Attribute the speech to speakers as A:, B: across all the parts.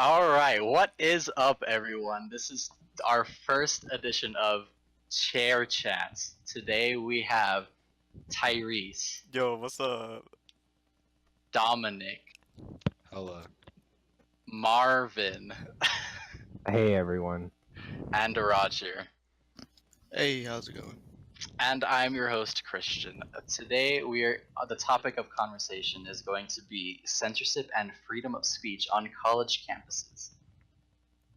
A: All right, what is up, everyone? This is our first edition of Chair Chats. Today we have Tyrese,
B: Yo, what's up?
A: Dominic,
C: Hello.
A: Marvin,
D: Hey everyone.
A: and Roger.
C: Hey, how's it going?
A: And I'm your host, Christian. Today the topic of conversation is going to be censorship and freedom of speech on college campuses.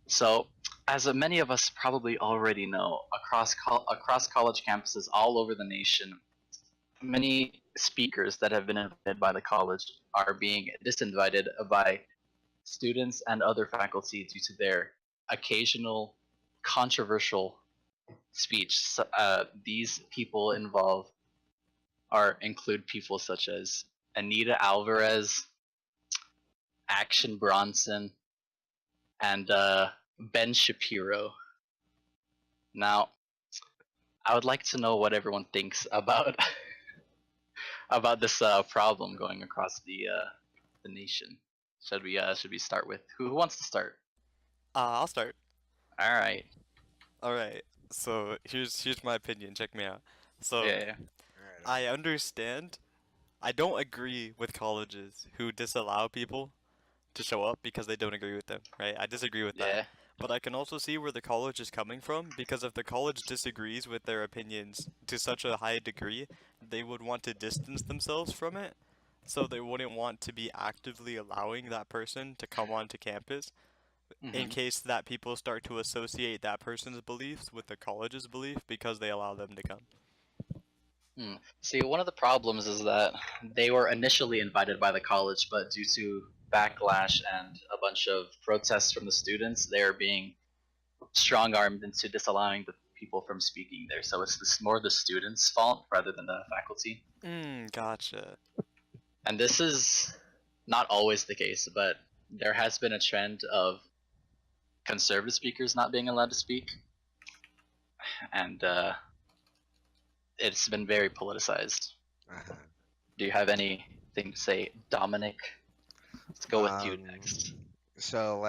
A: So, as many of us probably already know, across college campuses all over the nation, many speakers that have been invited by the college are being disinvited by students and other faculty due to their occasional controversial speech. These people include people such as Anita Alvarez, Action Bronson, and Ben Shapiro. Now, I would like to know what everyone thinks about about this problem going across the nation. Should we start with who wants to start?
B: I'll start.
A: All right.
B: All right. So here's my opinion. Check me out. So
A: Yeah.
B: I understand. I don't agree with colleges who disallow people to show up because they don't agree with them, right? I disagree with
A: Yeah.
B: that. But I can also see where the college is coming from because if the college disagrees with their opinions to such a high degree, they would want to distance themselves from it. So they wouldn't want to be actively allowing that person to come onto campus in
A: Mhm.
B: case that people start to associate that person's beliefs with the college's belief because they allow them to come.
A: See, one of the problems is that they were initially invited by the college, but due to backlash and a bunch of protests from the students, they are being strong-armed into disallowing the people from speaking there. So it's more the students' fault rather than the faculty.
B: Gotcha.
A: And this is not always the case, but there has been a trend of conservative speakers not being allowed to speak, and it's been very politicized.
C: Uh-huh.
A: Do you have anything to say, Dominic? Let's go with you next.
C: So,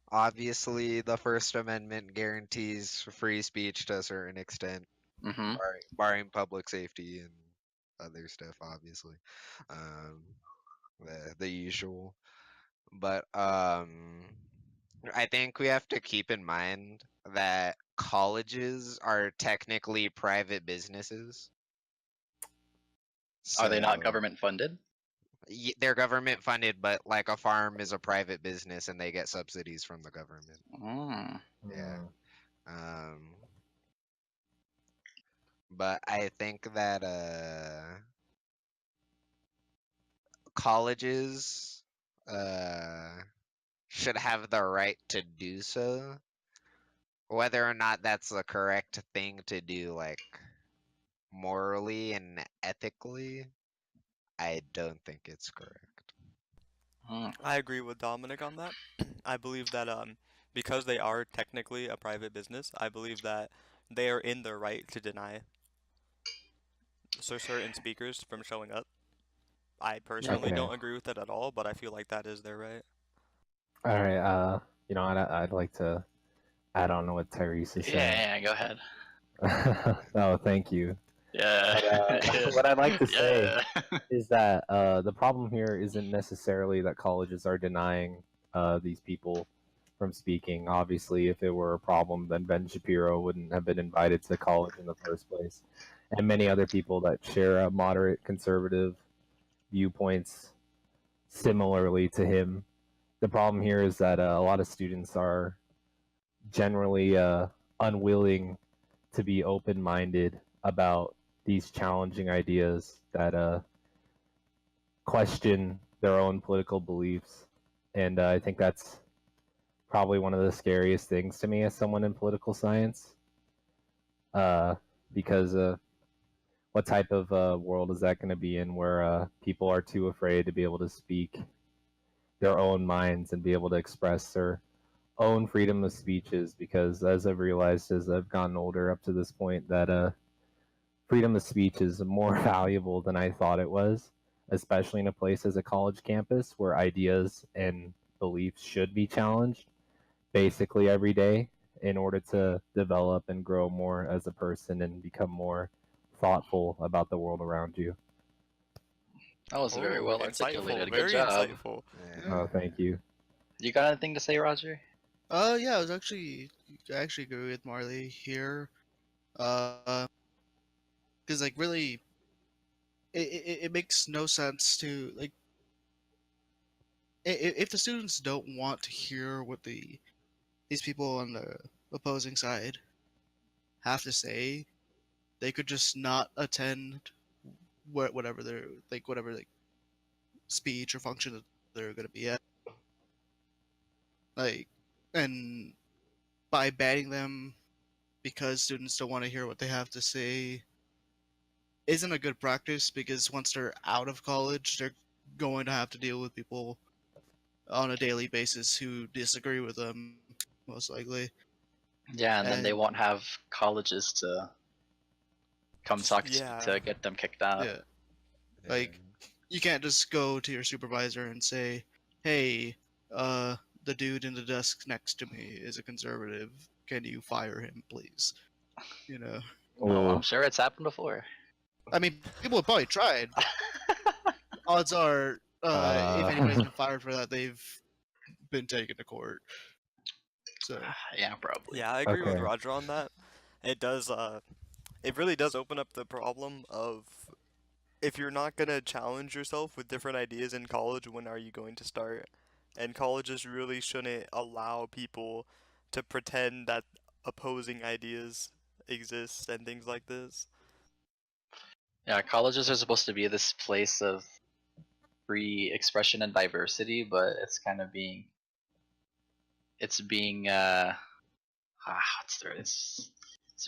C: obviously, the First Amendment guarantees free speech to a certain extent,
A: Mm-hmm.
C: barring public safety and other stuff, obviously. Um, the usual. But I think we have to keep in mind that colleges are technically private businesses.
A: Are they not
C: So,
A: government funded?
C: they're government funded, but like a farm is a private business and they get subsidies from the government. Yeah. But I think that colleges should have the right to do so. Whether or not that's the correct thing to do, like morally and ethically, I don't think it's correct.
B: I agree with Dominic on that. I believe that because they are technically a private business, I believe that they are in the right to deny certain speakers from showing up. I personally
D: Okay.
B: don't agree with it at all, but I feel like that is their right.
D: All right. I'd like to add on to what Tyrese is saying.
A: Yeah, go ahead.
D: Oh, thank you.
A: Yeah.
D: But, what I'd like to say
A: Yeah.
D: is that the problem here isn't necessarily that colleges are denying these people from speaking. Obviously, if it were a problem, then Ben Shapiro wouldn't have been invited to college in the first place, and many other people that share a moderate conservative viewpoints similarly to him. The problem here is that a lot of students are generally unwilling to be open-minded about these challenging ideas that question their own political beliefs. And I think that's probably one of the scariest things to me as someone in political science, because what type of world is that going to be in where people are too afraid to be able to speak their own minds and be able to express their own freedom of speeches? Because as I've realized as I've gotten older up to this point, that freedom of speech is more valuable than I thought it was, especially in a place as a college campus where ideas and beliefs should be challenged basically every day in order to develop and grow more as a person and become more thoughtful about the world around you.
A: That was very
B: Oh,
A: well
B: insightful.
A: articulated. Good
B: Very
A: job.
B: insightful.
C: Yeah.
D: Oh, thank you.
A: You got anything to say, Roger?
E: Yeah, I actually agree with Marley here. Because like really, it makes no sense to like if the students don't want to hear what these people on the opposing side have to say, they could just not attend whatever their whatever speech or function that they're gonna be at. Like, and by banning them because students don't want to hear what they have to say isn't a good practice because once they're out of college, they're going to have to deal with people on a daily basis who disagree with them, most likely.
A: Yeah, and then they
E: And
A: won't have colleges to come talk
B: Yeah.
A: to get them kicked out.
E: yeah, like you can't just go to your supervisor and say, "Hey, the dude in the desk next to me is a conservative. Can you fire him, please?" You know,
A: Oh, I'm
D: Ooh.
A: sure it's happened before.
E: I mean, people have probably tried. Odds are, if anybody's been fired for that, they've been taken to court. So
A: Yeah, probably.
B: Yeah, I agree with
D: Okay.
B: Roger on that. It does, it really does open up the problem of if you're not gonna challenge yourself with different ideas in college, when are you going to start? And colleges really shouldn't allow people to pretend that opposing ideas exist and things like this.
A: Yeah, colleges are supposed to be this place of free expression and diversity, but it's kind of being what's the word? It's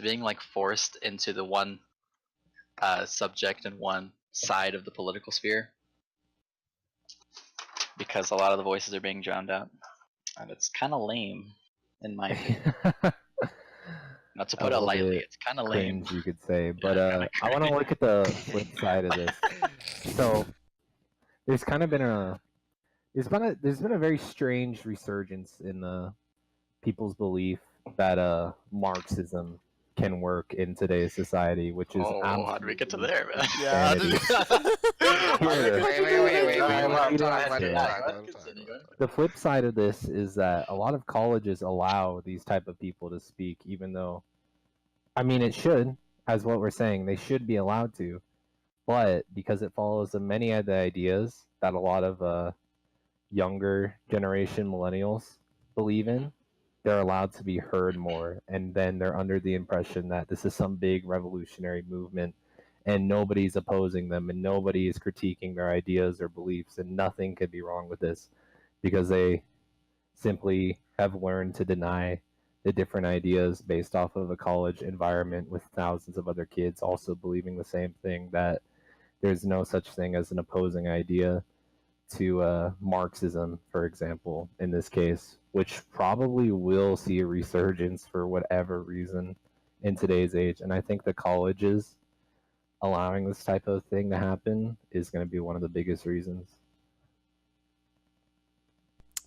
A: being like forced into the one subject and one side of the political sphere because a lot of the voices are being drowned out, and it's kind of lame, in my opinion. Not to
D: A
A: put it
D: little
A: lightly,
D: bit
A: it's kind of lame.
D: cringe, you could say. But
A: kinda
D: I want to
A: cringe.
D: look at the flip side of this. So there's kind of been a there's been a very strange resurgence in people's belief that Marxism can work in today's society, which is
A: Oh, how do we get to
D: absolutely
A: there, man?
B: Yeah,
D: insanity.
C: Wait, wait,
D: Let me
C: let him
D: read
C: talk,
D: it.
C: let him
D: Yeah.
C: talk, let him talk.
D: The flip side of this is that a lot of colleges allow these type of people to speak, even though, I mean, it should, as what we're saying, they should be allowed to, but because it follows the many of the ideas that a lot of younger generation millennials believe in, they're allowed to be heard more, and then they're under the impression that this is some big revolutionary movement and nobody's opposing them and nobody is critiquing their ideas or beliefs, and nothing could be wrong with this because they simply have learned to deny the different ideas based off of a college environment with thousands of other kids also believing the same thing, that there's no such thing as an opposing idea to Marxism, for example, in this case, which probably will see a resurgence for whatever reason in today's age. And I think the colleges allowing this type of thing to happen is going to be one of the biggest reasons.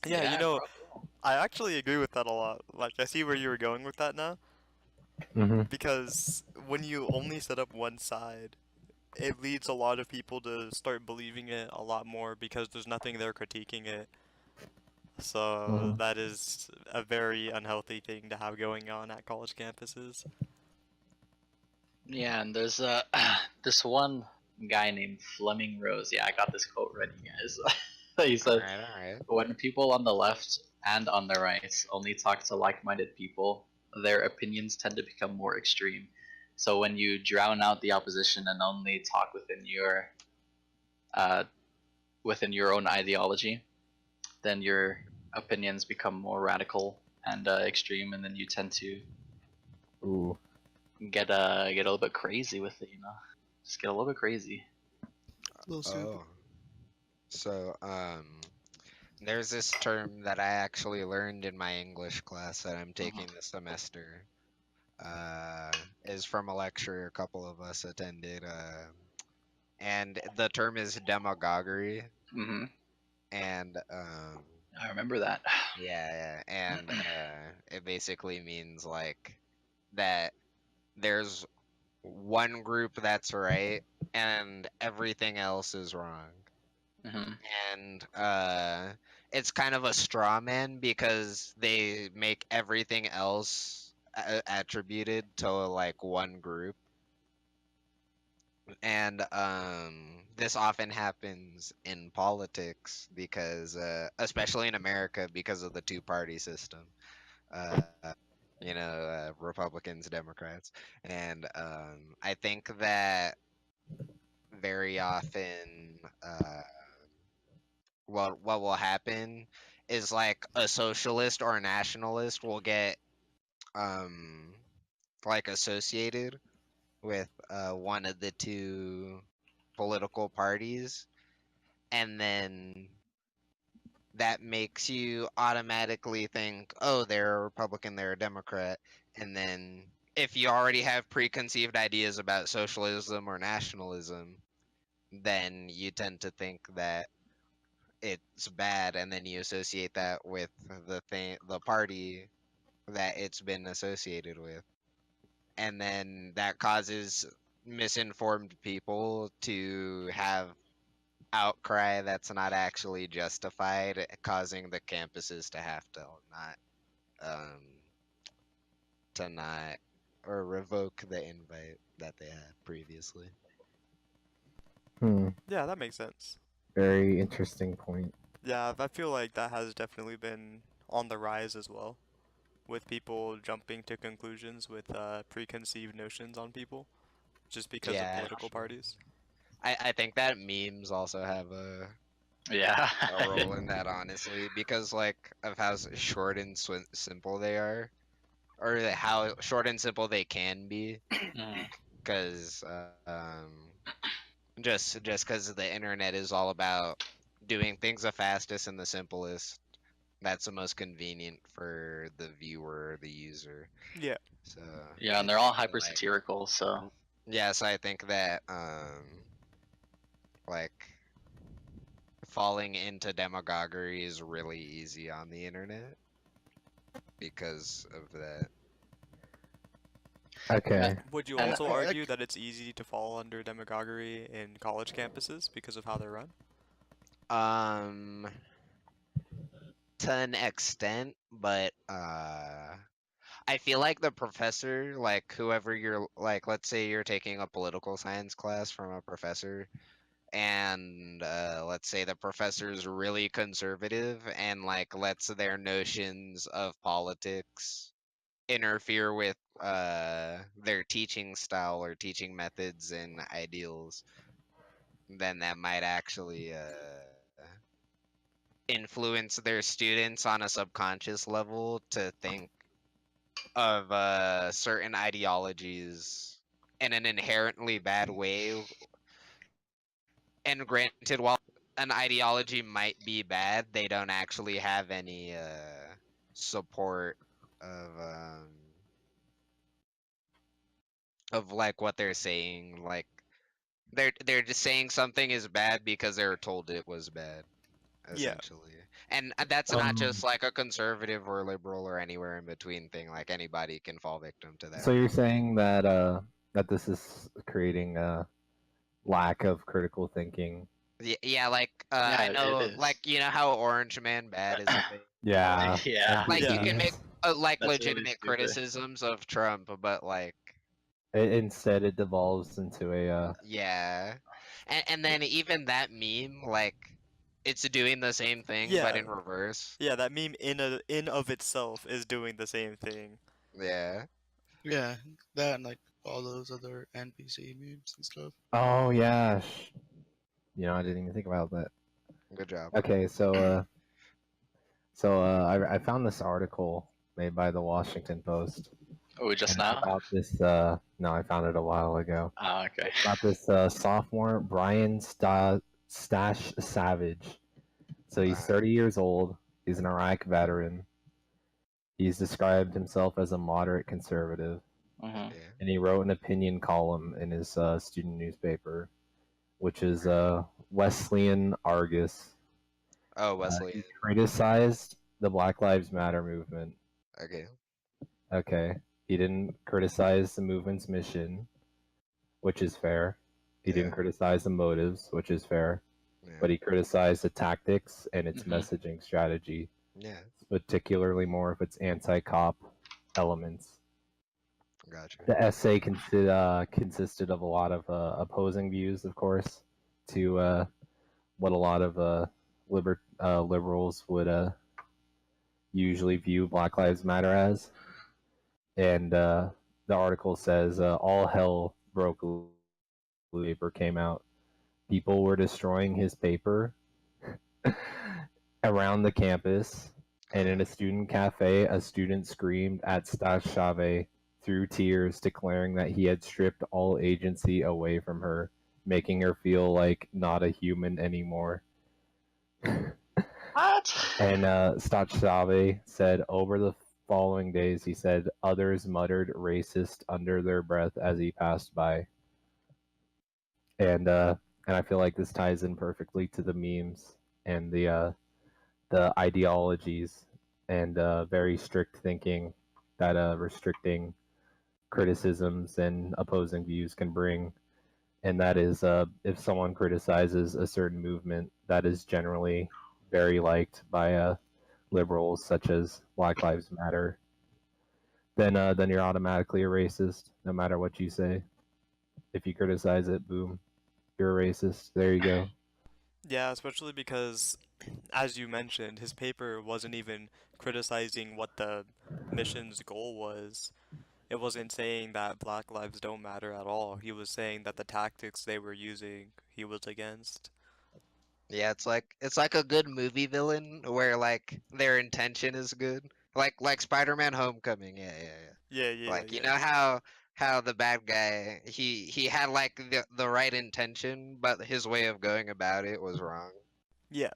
B: Yeah, you know,
A: probably.
B: I actually agree with that a lot. Like, I see where you were going with that now,
D: Mm-hmm.
B: because when you only set up one side, it leads a lot of people to start believing it a lot more because there's nothing there critiquing it. So
D: Mm-hmm.
B: that is a very unhealthy thing to have going on at college campuses.
A: Yeah, and there's this one guy named Fleming Rose. Yeah, I got this quote ready, guys. He said,
C: Alright.
A: "When people on the left and on the right only talk to like-minded people, their opinions tend to become more extreme. So when you drown out the opposition and only talk uh, within your own ideology, then your opinions become more radical and extreme, and then you tend to
D: Ooh.
A: get a little bit crazy with it, just get a little bit crazy."
E: a little stupid.
C: Oh. So, there's this term that I actually learned in my English class that I'm taking this semester. Is from a lecture a couple of us attended. And the term is demagoguery.
A: Mm-hmm.
C: And
A: I remember that.
C: Yeah, and it basically means like that there's one group that's right and everything else is wrong.
A: Hmm.
C: And it's kind of a straw man because they make everything else attributed to like one group. And this often happens in politics because especially in America because of the two-party system. uh, Republicans, Democrats. And I think that very often, what will happen is like a socialist or a nationalist will get um, like associated with one of the two political parties, and then that makes you automatically think, oh, they're a Republican, they're a Democrat. And then if you already have preconceived ideas about socialism or nationalism, then you tend to think that it's bad, and then you associate that with the party that it's been associated with. And then that causes misinformed people to have outcry that's not actually justified, causing the campuses to have um to not or revoke the invite that they had previously.
D: Hmm.
B: Yeah, that makes sense.
D: Very interesting point.
B: Yeah, I feel like that has definitely been on the rise as well, with people jumping to conclusions with preconceived notions on people just because of
C: Yeah,
B: political parties.
C: I think that memes also have
A: Yeah.
C: a role in that, honestly, because like of how short and simple they are, or how short and simple they can be,
A: Mhm.
C: because just because the internet is all about doing things the fastest and the simplest, that's the most convenient for the viewer or the user.
B: Yeah.
C: So
A: Yeah, and
C: I
A: they're all
C: think
A: hyper
C: like
A: satirical, so
C: yeah, so I think that like falling into demagoguery is really easy on the internet because of that.
D: Okay.
B: Would you
A: and
B: also
E: Like,
B: argue that it's easy to fall under demagoguery in college campuses because of how they're run?
C: Um, to an extent, but I feel like the professor, like whoever you're like, let's say you're taking a political science class from a professor, and let's say the professor is really conservative and like lets their notions of politics interfere with their teaching style or teaching methods and ideals, then that might actually influence their students on a subconscious level to think of certain ideologies in an inherently bad way. And granted, while an ideology might be bad, they don't actually have any support of like what they're saying. Like they're just saying something is bad because they were told it was bad,
B: Yeah.
C: essentially. And that's not
D: Um.
C: just like a conservative or liberal or anywhere in between thing. Like anybody can fall victim to that,
D: So you're
C: really.
D: saying that that this is creating a lack of critical thinking?
C: Yeah, like
A: yeah,
C: I
A: it
C: know,
A: is.
C: like you know how Orange Man bad is a thing.
D: Yeah.
A: Yeah,
C: Like you
B: Yeah.
C: can make
D: NPCs.
C: like
A: that's really
C: legitimate
A: stupid.
C: criticisms of Trump, but like
D: Instead, it devolves into a
C: yeah, and then even that meme, like it's doing the same thing but
B: Yeah.
C: in reverse.
B: Yeah, that meme in of itself is doing the same thing.
C: Yeah,
E: yeah, that and like all those other NPC memes and stuff.
D: Oh yeah. I didn't even think about that.
C: good job.
D: Okay, I found this article made by the Washington Post,
A: Oh, just
D: and it's
A: now?
D: about this. No, I found it a while ago.
A: Oh, okay.
D: It's about this sophomore Brian Stash Savage. So he's
C: Uh,
D: 30 years old. He's an Iraq veteran. He's described himself as a moderate conservative,
A: Hmm.
C: yeah.
D: and he wrote an opinion column in his student newspaper, which is Wesleyan Argus.
C: Oh,
D: He
C: Wesleyan.
D: criticized the Black Lives Matter movement.
C: Okay.
D: Okay. He didn't criticize the movement's mission, which is fair. He
C: Yeah.
D: didn't criticize the motives, which is fair.
C: Yeah.
D: But he criticized the tactics and its
A: Mhm.
D: messaging strategy,
C: Yeah.
D: particularly more of its anti-cop elements.
C: Gotcha.
D: The essay consisted of a lot of opposing views, of course, to what a lot of liberals would usually view Black Lives Matter as. And the article says all hell broke loose. Paper came out. People were destroying his paper around the campus, and in a student cafe, a student screamed at Stashave through tears, declaring that he had stripped all agency away from her, making her feel like not a human anymore.
A: What?
D: And Stashave said over the following days, he said others muttered racist under their breath as he passed by. And I feel like this ties in perfectly to the memes and the ideologies and very strict thinking that restricting criticisms and opposing views can bring. And that is, if someone criticizes a certain movement, that is generally very liked by liberals, such as Black Lives Matter. Then you're automatically a racist, no matter what you say. If you criticize it, boom, you're a racist. There you go.
B: Yeah, especially because, as you mentioned, his paper wasn't even criticizing what the mission's goal was. It wasn't saying that Black lives don't matter at all. He was saying that the tactics they were using, he was against.
C: Yeah, it's like a good movie villain where like their intention is good. Like Spider-Man Homecoming. Yeah, yeah, yeah.
B: Yeah, yeah,
C: Like you
B: yeah.
C: know how the bad guy he had like the right intention, but his way of going about it was wrong.
B: Yeah,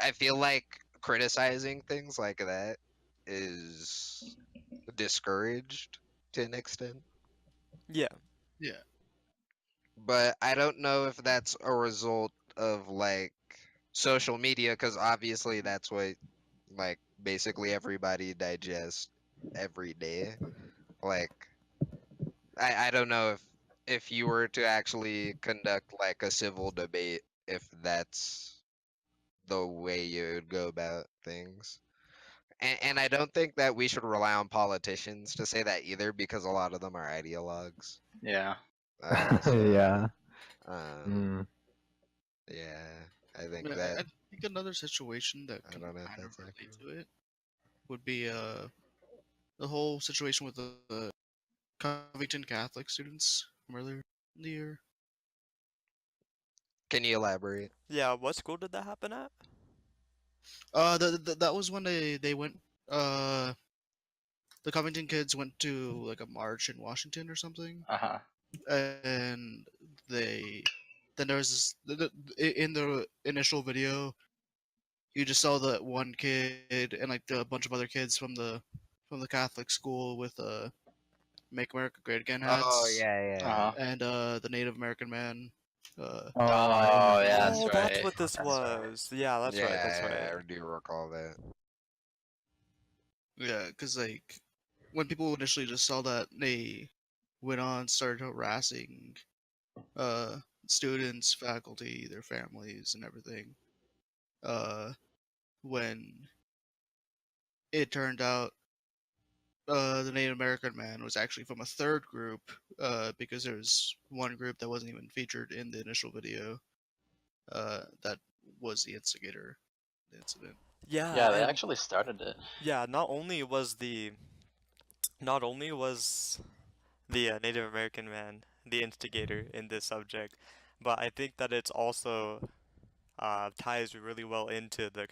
C: I feel like criticizing things like that is discouraged to an extent.
B: yeah.
E: Yeah.
C: But I don't know if that's a result of like social media, because obviously that's what like basically everybody digests every day. Like I don't know if you were to actually conduct like a civil debate, if that's the way you would go about things. And I don't think that we should rely on politicians to say that either, because a lot of them are ideologues.
A: Yeah.
C: So
D: Yeah.
C: um,
D: Mm.
C: yeah, I think
E: I, mean,
C: that
E: I think another situation that
C: I
E: can
C: don't know if
E: kind of
C: that's
E: relate
C: accurate.
E: to it would be the whole situation with the Covington Catholic students from earlier in the year.
C: Can you elaborate?
B: Yeah, what school did that happen at?
E: That was when they went. The Covington kids went to like a march in Washington or something,
A: Uh huh.
E: and they then there was in the initial video you just saw that one kid and like a bunch of other kids from the Catholic school with "Make America Great Again"
C: Oh
E: hats,
C: yeah,
A: Uh
C: yeah,
A: huh.
E: and the Native American man.
D: Oh, I
A: Oh,
D: remember
A: yeah,
D: that.
A: that's
B: Oh, that's
A: right.
B: what this
A: That's right.
B: was. Yeah, that's right, that's right.
C: yeah. I do recall that.
E: Yeah, because like when people initially just saw that, they went on started harassing uh students, faculty, their families, and everything. Uh, when it turned out the Native American man was actually from a third group, because there was one group that wasn't even featured in the initial video, that was the instigator of the incident.
B: Yeah,
A: Yeah, they
B: and
A: actually started it.
B: yeah, not only was the Native American man the instigator in this subject, but I think that it's also ties really well into the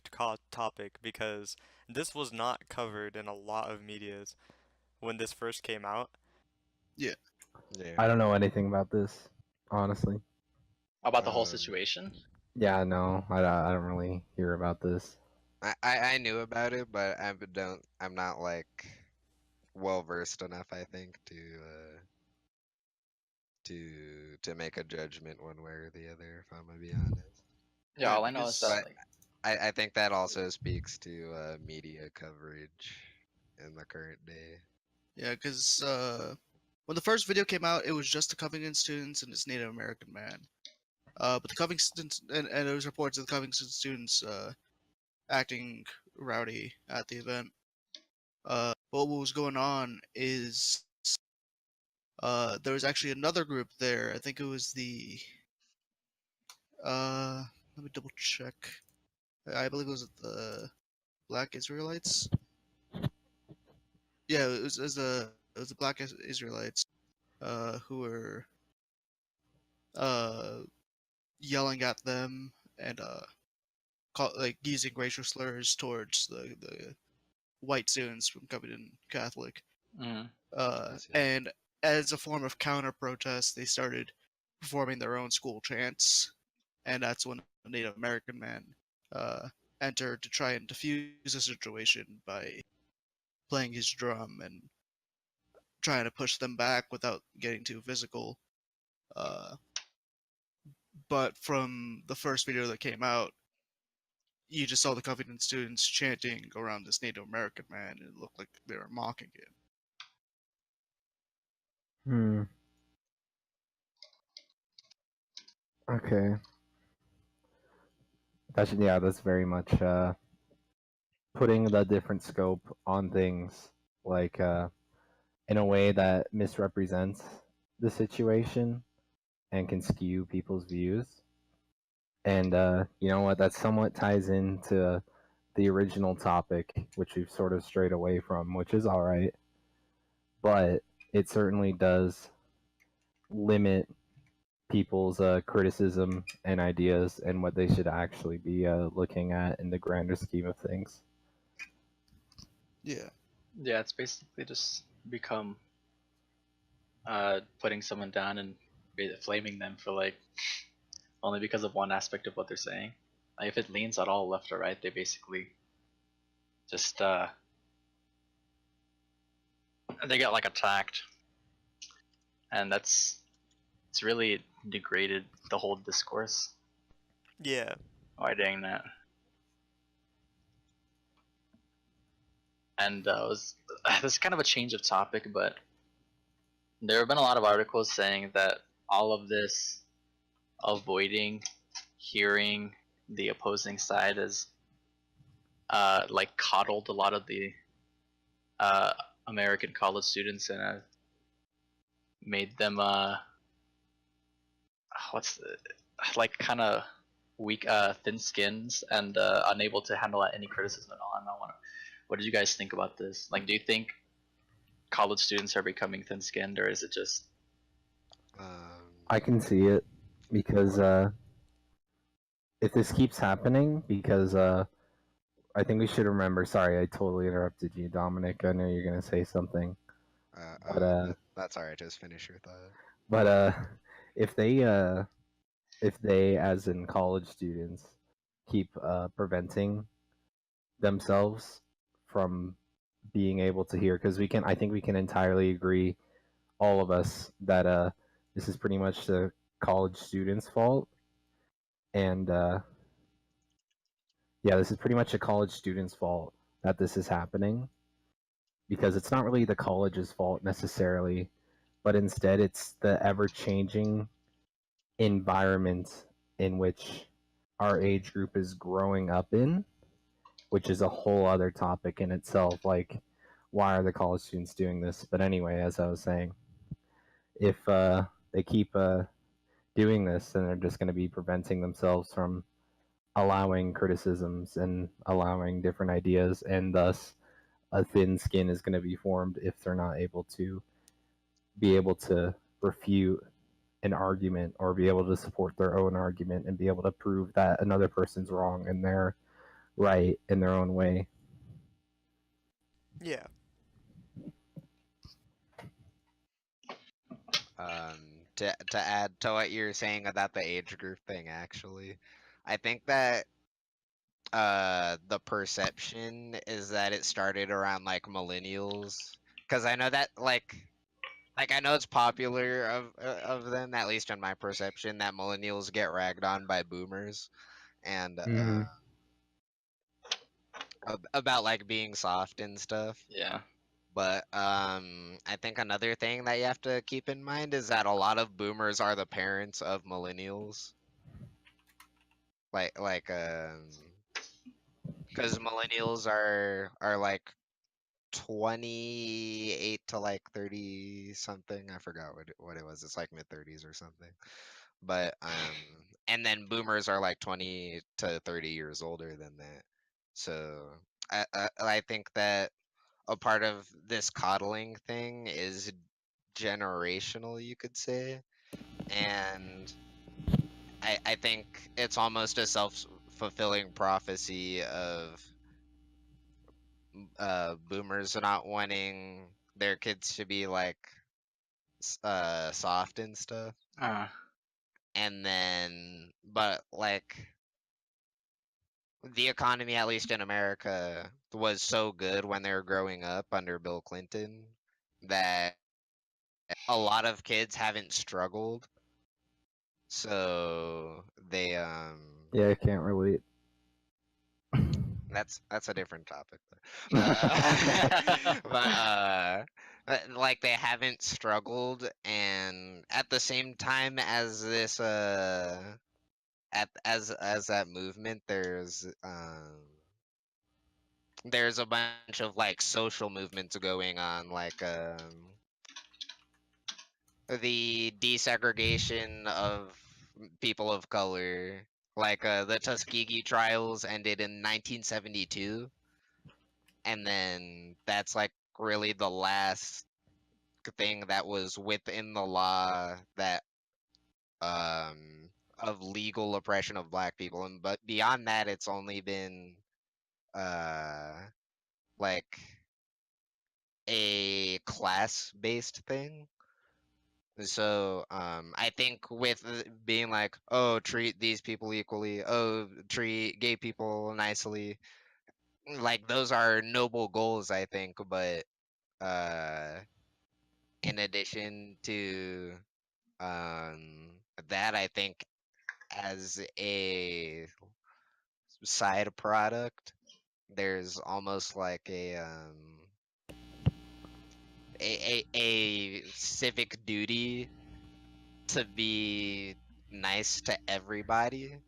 B: topic because this was not covered in a lot of medias when this first came out.
E: Yeah,
C: Yeah.
D: I don't know anything about this, honestly.
A: About the whole
C: Um,
A: situation?
D: Yeah, no, I don't really hear about this.
C: I knew about it, but I'm not like well versed enough, I think, to make a judgment one way or the other, if I'm gonna be honest.
A: Yeah,
E: yeah,
A: all I know is that
E: because
C: But
A: like
C: I think that also speaks to media coverage in the current day.
E: Yeah, because when the first video came out, it was just the Covington students and this Native American man. But the Covington and there was reports of the Covington students acting rowdy at the event. But what was going on is there was actually another group there. I think it was the let me double check. I believe it was the Black Israelites. Yeah, it was the Black Israelites who were uh yelling at them and like using racial slurs towards the white students from Covington Catholic.
A: Mm.
C: I see.
E: And as a form of counter protest, they started performing their own school chants, and that's when a Native American man uh, entered to try and defuse the situation by playing his drum and trying to push them back without getting too physical. Uh, but from the first video that came out, you just saw the Covington students chanting around this Native American man, and it looked like they were mocking him.
D: Hmm. Okay. That's very much putting the different scope on things, like in a way that misrepresents the situation and can skew people's views. And you know what? That somewhat ties into the original topic, which we've sort of strayed away from, which is all right. But it certainly does limit people's criticism and ideas and what they should actually be looking at in the grander scheme of things.
E: Yeah.
A: Yeah, it's basically just become putting someone down and flaming them for like only because of one aspect of what they're saying. Like if it leans at all left or right, they basically just they get like attacked, and it's really degraded the whole discourse
B: Yeah.
A: by doing that. And this is kind of a change of topic, but there have been a lot of articles saying that all of this avoiding hearing the opposing side has like coddled a lot of the uh, American college students and made them what's the, like kind of weak, thin skins and unable to handle any criticism at all. And what did you guys think about this? Like, do you think college students are becoming thin-skinned, or is it just?
D: I can see it because if this keeps happening, because I think we should remember. Sorry, I totally interrupted you, Dominic. I know you're gonna say something, but
C: That's alright. Just finish your thought.
D: but if they as in college students keep preventing themselves from being able to hear, because I think we can entirely agree, all of us, that this is pretty much the college students' fault, and yeah, this is pretty much a college student's fault that this is happening, because it's not really the college's fault necessarily, but instead it's the ever-changing environment in which our age group is growing up in, which is a whole other topic in itself. Like, why are the college students doing this? But anyway, as I was saying, if they keep doing this, then they're just going to be preventing themselves from allowing criticisms and allowing different ideas, and thus a thin skin is going to be formed if they're not able to refute an argument or be able to support their own argument and be able to prove that another person's wrong and they're right in their own way.
B: Yeah.
C: To add to what you're saying about the age group thing, actually, I think that the perception is that it started around like millennials, because I know that like I know it's popular of them, at least in my perception, that millennials get ragged on by boomers, and
D: Mm-hmm.
C: about like being soft and stuff.
A: Yeah.
C: But I think another thing that you have to keep in mind is that a lot of boomers are the parents of millennials. Like because millennials are like 28 to like 30 something. I forgot what it was. It's like mid 30s or something. But and then boomers are like 20 to 30 years older than that. So I think that a part of this coddling thing is generational, you could say. And I think it's almost a self-fulfilling prophecy of boomers not wanting their kids to be like soft and stuff.
A: Uh,
C: And then but like the economy, at least in America, was so good when they were growing up under Bill Clinton that a lot of kids haven't struggled. So they
D: Yeah, I can't relate.
C: that's a different topic. But like they haven't struggled, and at the same time as this as that movement, there's a bunch of like social movements going on, like the desegregation of people of color, like the Tuskegee trials ended in 1972, and then that's like really the last thing that was within the law that of legal oppression of black people, and but beyond that it's only been uh like a class based thing. So I think with being like, oh, treat these people equally, oh, treat gay people nicely, like those are noble goals, I think. But uh in addition to um that, I think as a side product, there's almost like a civic duty to be nice to everybody.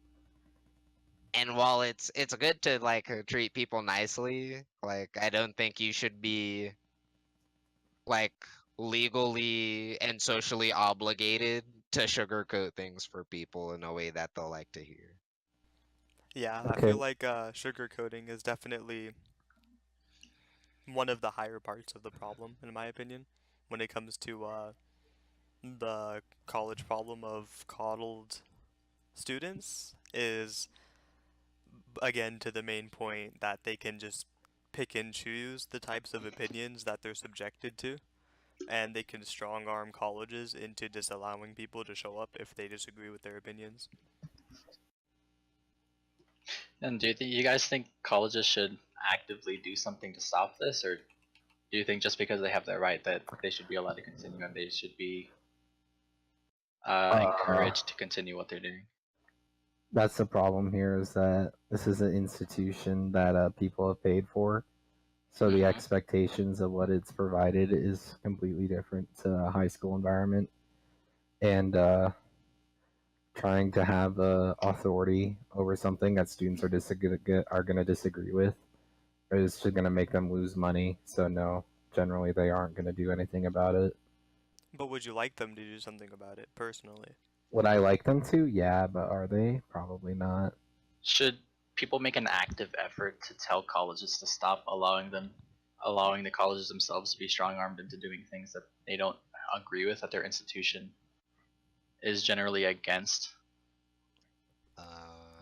C: And while it's good to like treat people nicely, like I don't think you should be like legally and socially obligated to sugarcoat things for people in a way that they'll like to hear.
B: Yeah, I
D: Okay,
B: feel like sugarcoating is definitely one of the higher parts of the problem, in my opinion, when it comes to the college problem of coddled students. Is again to the main point that they can just pick and choose the types of opinions that they're subjected to, and they can strong arm colleges into disallowing people to show up if they disagree with their opinions.
A: and do you guys think colleges should actively do something to stop this, or do you think just because they have that right that they should be allowed to continue and they should be encouraged to continue what they're doing?
D: that's the problem here is that this is an institution that people have paid for. So the
A: Mhm.
D: expectations of what it's provided is completely different to a high school environment. And trying to have authority over something that students are going to disagree with is just going to make them lose money. So no, generally they aren't going to do anything about it.
B: But would you like them to do something about it personally?
D: Would I like them to? Yeah, but are they? Probably not.
A: Should people make an active effort to tell colleges to stop allowing the colleges themselves to be strong armed into doing things that they don't agree with, that their institution is generally against?
C: Uh,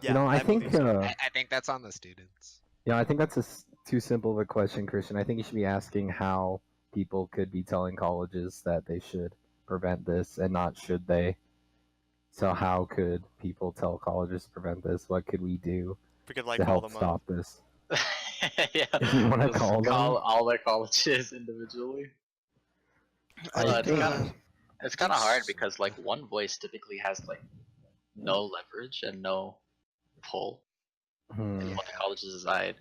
B: Yeah,
D: I
B: I
D: think
B: believe so.
C: I think that's on the students.
D: I think that's too simple of a question, Christian. I think you should be asking how people could be telling colleges that they should prevent this and not should they. So how could people tell colleges to prevent this? What could we do
B: We could like
D: to
B: call
D: help
B: them up.
D: stop this?
A: Yeah,
D: You wanna
A: just
D: call them?
A: all the colleges individually.
D: I
A: But
D: think-
A: it's kind of hard because like one voice typically has like no leverage and no pull in
D: Hmm.
A: what the
C: Yeah.
A: colleges decide.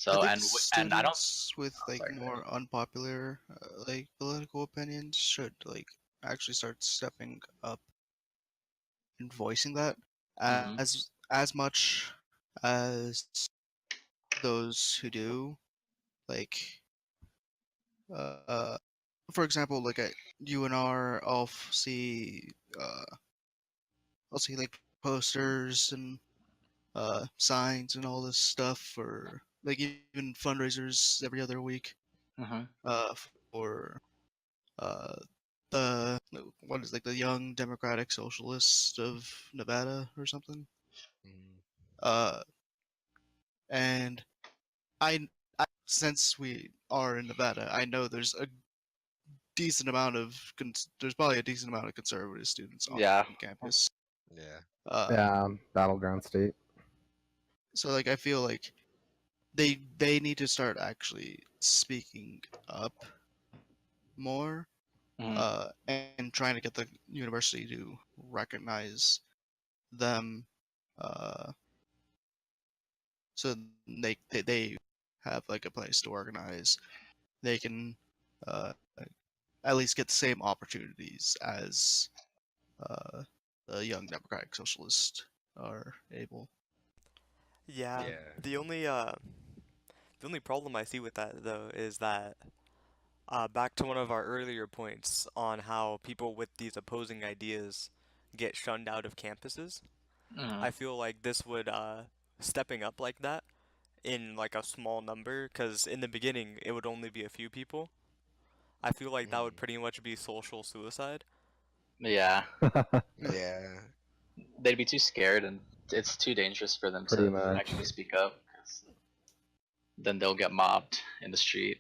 E: I
A: So
E: think
A: and I don't.
E: students with
A: Oh,
E: like
A: sorry. Go ahead.
E: more unpopular like political opinions should like actually start stepping up and voicing that
A: Mhm.
E: as much as those who do like uh for example like at UNR uh I'll see like posters and signs and all this stuff for like even fundraisers every other week
A: Mhm.
E: for uh what is like the Young Democratic Socialists of Nevada or something.
C: Mm,
E: Uh, and I since we are in Nevada, I know there's a decent amount of there's probably a decent amount of conservative students on
A: Yeah.
E: campus.
C: yeah.
E: Uh,
D: Yeah, battleground state.
E: so like I feel like they need to start actually speaking up more
A: Mhm.
E: and trying to get the university to recognize them uh, so they have like a place to organize. They can uh, at least get the same opportunities as uh, the Young Democratic Socialists are able.
B: Yeah,
C: Yeah.
B: the only problem I see with that though is that back to one of our earlier points on how people with these opposing ideas get shunned out of campuses. I
A: Mhm.
B: feel like this would stepping up like that in like a small number, because in the beginning it would only be a few people. I feel like that would
C: Mm,
B: pretty much be social suicide.
A: Yeah.
C: yeah.
A: They'd be too scared, and it's too dangerous for them
D: Pretty
A: to
D: much.
A: actually speak up, 'cause then they'll get mobbed in the street,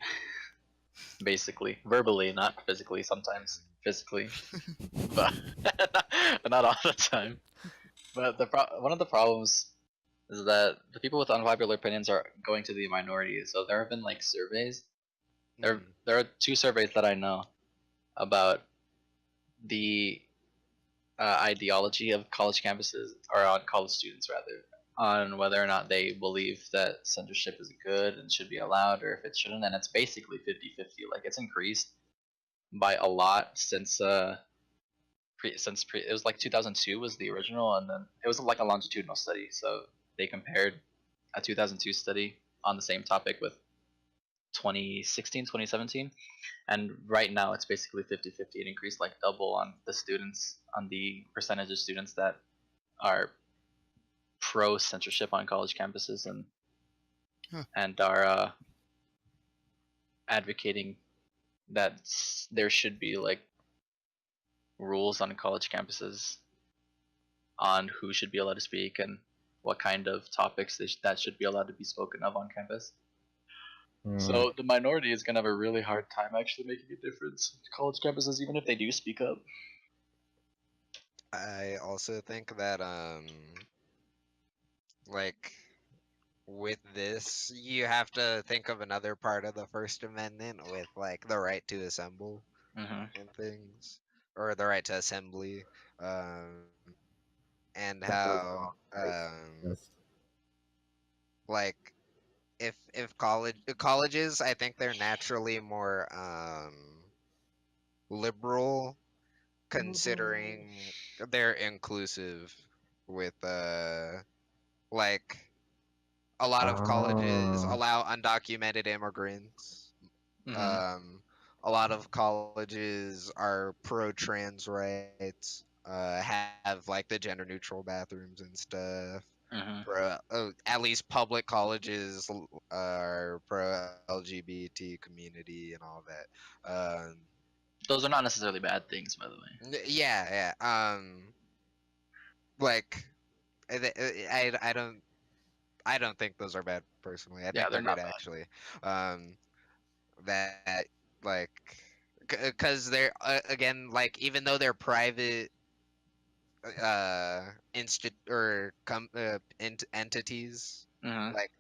A: basically, verbally, not physically. Sometimes physically, but but not all the time. But one of the problems is that the people with unpopular opinions are going to the minority. So there have been like surveys.
C: Mm,
A: There are two surveys that I know about the ideology of college campuses, or on college students rather, on whether or not they believe that censorship is good and should be allowed, or if it shouldn't. And it's basically 50-50. Like, it's increased by a lot since it was like 2002 was the original, and then it was like a longitudinal study. So they compared a 2002 study on the same topic with 2016, 2017, and right now it's basically 50-50. It increased like double on the students, on the percentage of students that are pro censorship on college campuses,
E: Huh.
A: and are advocating that there should be like rules on college campuses on who should be allowed to speak and what kind of topics that should be allowed to be spoken of on campus.
D: Mm.
A: So the minority is gonna have a really hard time actually making a difference to college campuses, even if they do speak up.
C: I also think that like with this, you have to think of another part of the First Amendment with like the right to assemble
A: Hmm.
C: and things, or the right to assembly, um, and
D: That does
C: how
D: go crazy. Yes.
C: like if colleges, I think they're naturally more liberal, considering they're inclusive with like a lot of colleges
D: Oh.
C: allow undocumented immigrants.
A: Hmm.
C: Um, a lot of colleges are pro trans rights. Have like the gender neutral bathrooms and stuff.
A: Hmm.
C: Pro, at least public colleges are pro LGBT community and all that.
A: Those are not necessarily bad things, by the way.
C: Yeah, yeah. Like I don't think those are bad personally. I
A: Yeah,
C: think
A: they're
C: they're good
A: not bad.
C: actually. Um, that like because they're again like even though they're private entities,
A: Hmm.
C: like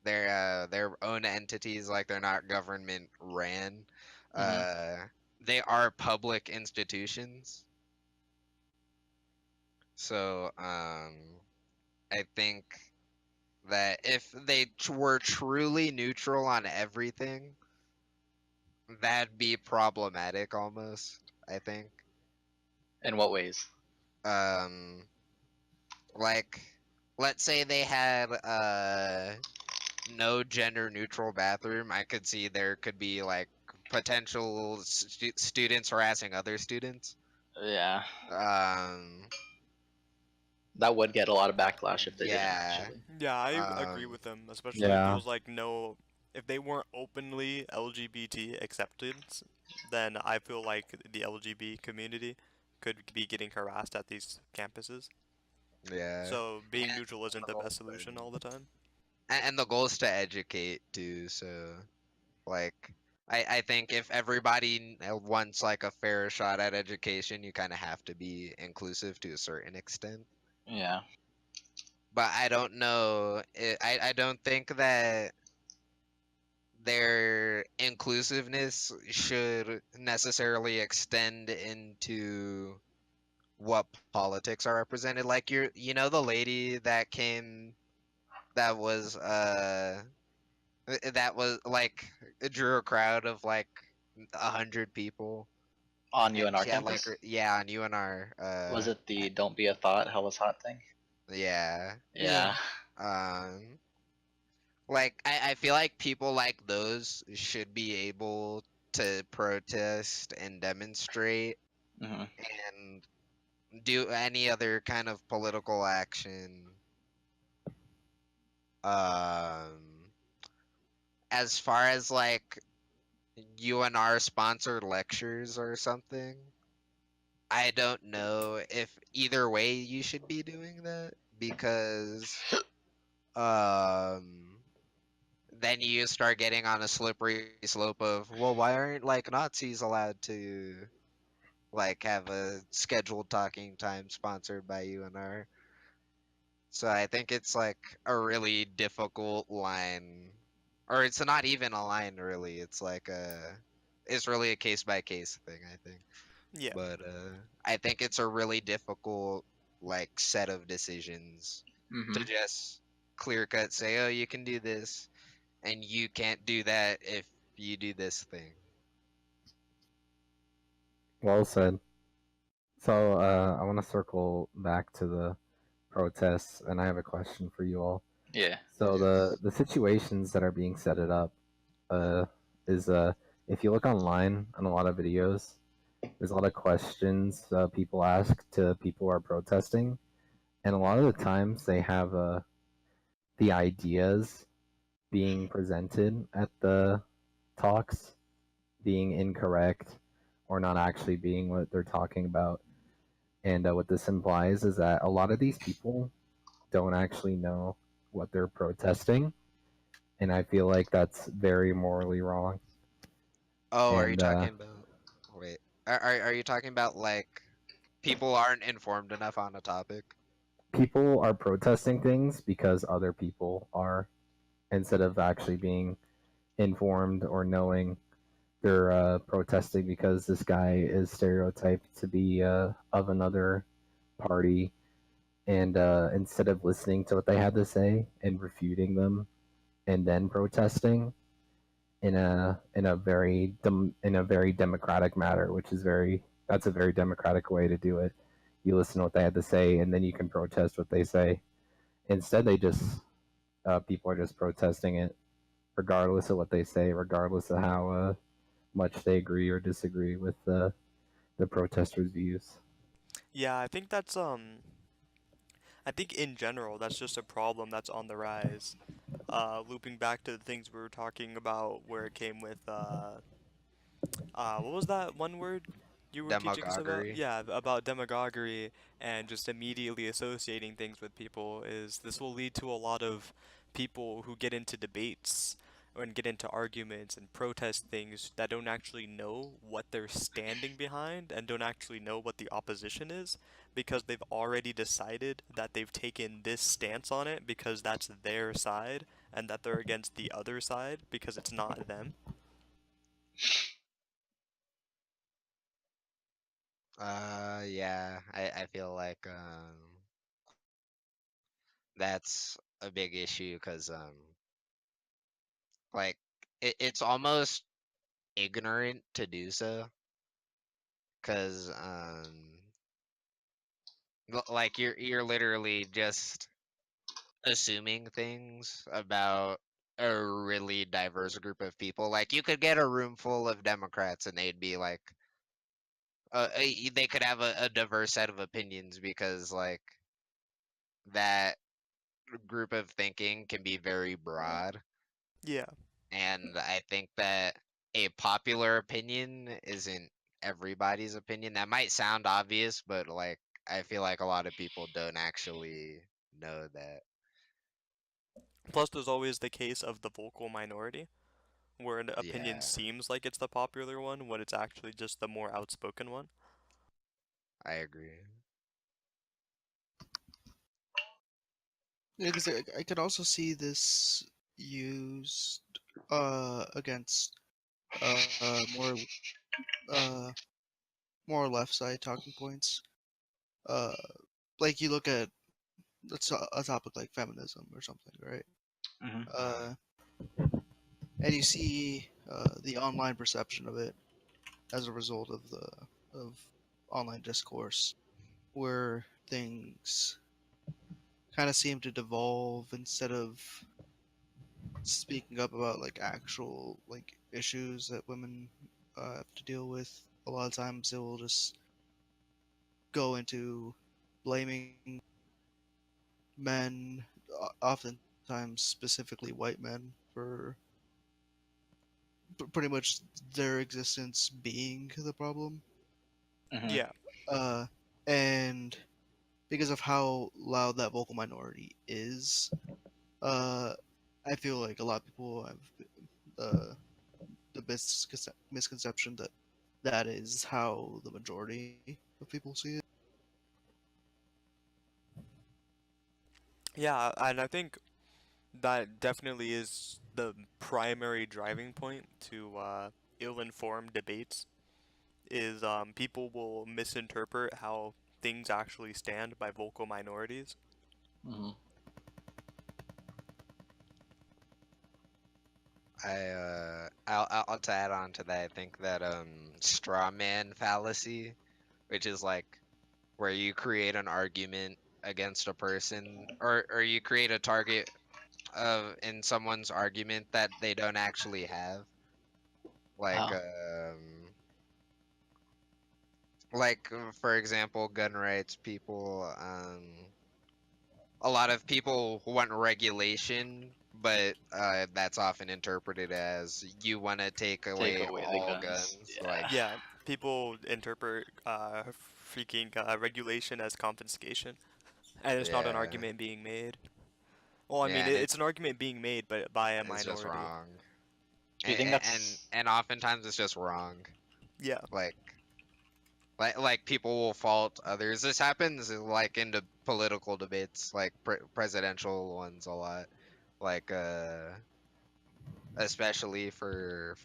C: their own entities, like they're not government ran.
A: Hmm.
C: Uh, they are public institutions. So I think that if they were truly neutral on everything, that'd be problematic almost, I think.
A: In what ways?
C: Um, like, let's say they had no gender neutral bathroom. I could see there could be like potential students harassing other students.
A: Yeah,
C: Um,
A: that would get a lot of backlash if they didn't
C: yeah.
A: actually.
B: Yeah, I agree
C: Um,
B: with them, especially if there
D: Yeah.
B: was like no, if they weren't openly LGBT acceptance, then I feel like the LGBT community could be getting harassed at these campuses.
C: yeah.
B: So being neutral isn't the best
C: And,
B: solution all the time.
C: and the goal is to educate too. So like, I think if everybody wants like a fair shot at education, you kind of have to be inclusive to a certain extent.
A: Yeah.
C: But I don't know. I don't think that their inclusiveness should necessarily extend into what politics are represented. Like you know, the lady that came, that was that was like, it drew a crowd of like 100 people,
A: On
C: and
A: UNR
C: she had like
A: campus?
C: yeah, on UNR.
A: Was it the "Don't be a thought, hell is hot" thing?
C: Yeah.
E: Yeah.
A: Yeah.
C: Um, like I feel like people like those should be able to protest and demonstrate
A: Hmm.
C: and do any other kind of political action. Um, as far as like UNR sponsored lectures or something, I don't know if either way you should be doing that, because um then you start getting on a slippery slope of, well, why aren't like Nazis allowed to like have a scheduled talking time sponsored by UNR? So I think it's like a really difficult line, or it's not even a line really. It's really a case by case thing, I think.
B: Yeah.
C: But I think it's a really difficult like set of decisions to
A: Hmm.
C: just clear cut say, oh, you can do this and you can't do that if you do this thing.
D: Well said. So I want to circle back to the protests, and I have a question for you all.
A: Yeah.
D: So
C: Yes.
D: the situations that are being set it up uh, is if you look online on a lot of videos, there's a lot of questions people ask to people who are protesting, and a lot of the times they have the ideas being presented at the talks being incorrect or not actually being what they're talking about. And what this implies is that a lot of these people don't actually know what they're protesting, and I feel like that's very morally wrong.
C: Oh, are you
D: And
C: talking about? Wait, are you talking about like people aren't informed enough on a topic?
D: people are protesting things because other people are, instead of actually being informed or knowing. They're protesting because this guy is stereotyped to be of another party, and instead of listening to what they had to say and refuting them, and then protesting in a very democratic manner, which is very that's a very democratic way to do it. You listen to what they had to say, and then you can protest what they say. Instead, they just people are just protesting it, regardless of what they say, regardless of how much they agree or disagree with the protesters' views.
B: Yeah, I think in general that's just a problem that's on the rise. Looping back to the things we were talking about where it came with what was that one word you were teaching us about?
C: Demagoguery.
B: Yeah, about demagoguery and just immediately associating things with people is this will lead to a lot of people who get into debates and get into arguments and protest things that don't actually know what they're standing behind and don't actually know what the opposition is because they've already decided that they've taken this stance on it because that's their side and that they're against the other side because it's not them.
C: Yeah, I feel like that's a big issue because like it's almost ignorant to do so because like you're literally just assuming things about a really diverse group of people. Like you could get a room full of Democrats and they'd be like they could have a diverse set of opinions because like that group of thinking can be very broad.
B: Yeah.
C: And I think that a popular opinion isn't everybody's opinion. That might sound obvious, but like I feel like a lot of people don't actually know that.
B: Plus, there's always the case of the vocal minority, where an opinion
C: Yeah,
B: seems like it's the popular one when it's actually just the more outspoken one.
C: I agree.
E: Yeah, because I could also see this used against more uh more left side talking points. Uh, like you look at a topic like feminism or something, right?
A: Hmm.
E: Uh, and you see the online perception of it as a result of the of online discourse, where things kind of seem to devolve instead of speaking up about like actual like issues that women have to deal with. A lot of times it will just go into blaming men, oftentimes specifically white men, for pretty much their existence being the problem.
A: Hmm.
B: Yeah.
E: Uh, and because of how loud that vocal minority is, uh, I feel like a lot of people have uh, the misconception that that is how the majority of people see it.
B: Yeah, and I think that definitely is the primary driving point to ill-informed debates is people will misinterpret how things actually stand by vocal minorities.
A: Hmm.
C: I'll to add on to that. I think that straw man fallacy, which is like where you create an argument against a person or you create a target of in someone's argument that they don't actually have. Like
A: Oh,
C: for example, gun rights people. A lot of people want regulation, but that's often interpreted as you want to take
A: take
C: away
A: away the
C: all
A: guns.
C: guns. Like,
A: Yeah.
B: Yeah, people interpret freaking regulation as confiscation, and it's not an
C: yeah,
B: argument being made. Well, I mean,
C: yeah, and
B: it's an argument being made, but by a
C: it's just
B: minority.
C: wrong.
A: Do you think that's
C: And oftentimes it's just wrong.
B: Yeah.
C: Like, like people will fault others. This happens like in the political debates, like presidential ones a lot. Like, especially for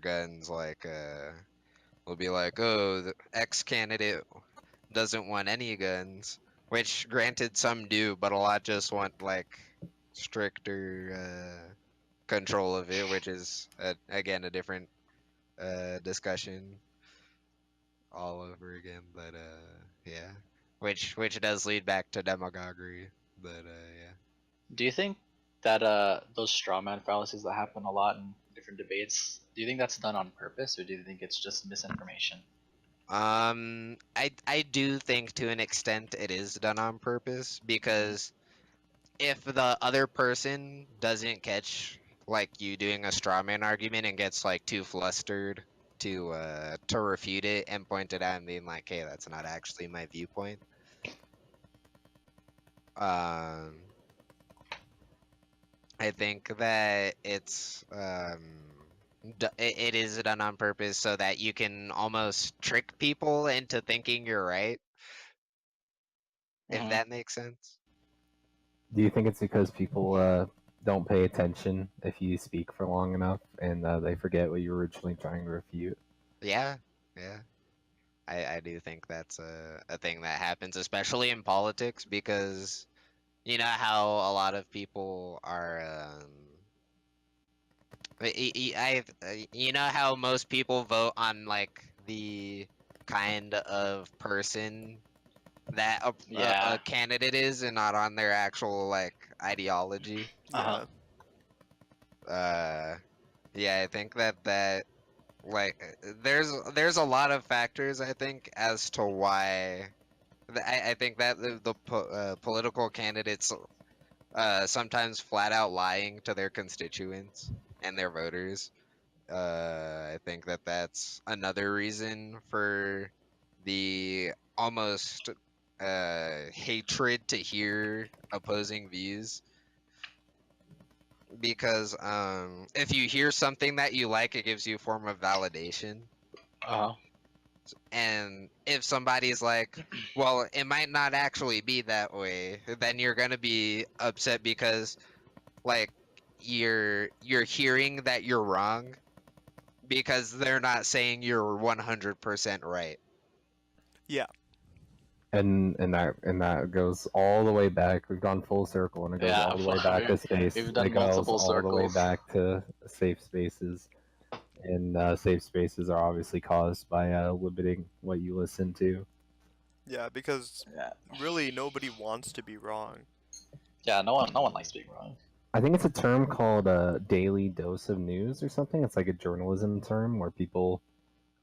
C: guns, like will be like, oh, the X candidate doesn't want any guns, which granted some do, but a lot just want like stricter control of it, which is again a different discussion all over again. But yeah, which does lead back to demagoguery. But yeah.
A: Do you think that those straw man fallacies that happen a lot in different debates, do you think that's done on purpose or do you think it's just misinformation?
C: I do think to an extent it is done on purpose because if the other person doesn't catch like you doing a straw man argument and gets like too flustered to refute it and point it out and being like, hey, that's not actually my viewpoint. Um, I think that it's it is done on purpose so that you can almost trick people into thinking you're right, if
A: Hmm.
C: that makes sense.
D: Do you think it's because people don't pay attention if you speak for long enough and they forget what you were originally trying to refute?
C: Yeah, yeah. I do think that's a thing that happens, especially in politics, because you know how a lot of people are. You know how most people vote on like the kind of person that a
A: Yeah.
C: candidate is, and not on their actual like ideology.
A: Uh-huh.
B: Yeah.
C: Uh, yeah, I think that like there's a lot of factors I think as to why I think that the political candidates sometimes flat out lying to their constituents and their voters. I think that that's another reason for the almost hatred to hear opposing views, because if you hear something that you like, it gives you a form of validation.
A: Uh-huh.
C: And if somebody's like, well, it might not actually be that way, then you're gonna be upset because like you're hearing that you're wrong because they're not saying you're 100% right.
B: Yeah.
D: And that goes all the way back. We've gone full circle, and it goes
A: Yeah,
D: all the way back to space.
A: we've
D: It
A: done
D: goes
A: multiple
D: all the way
A: circles.
D: back to safe spaces, and safe spaces are obviously caused by limiting what you listen to.
B: Yeah, because
A: Yeah.
B: really nobody wants to be wrong.
A: Yeah, no one likes being wrong.
D: I think it's a term called a daily dose of news or something. It's like a journalism term where people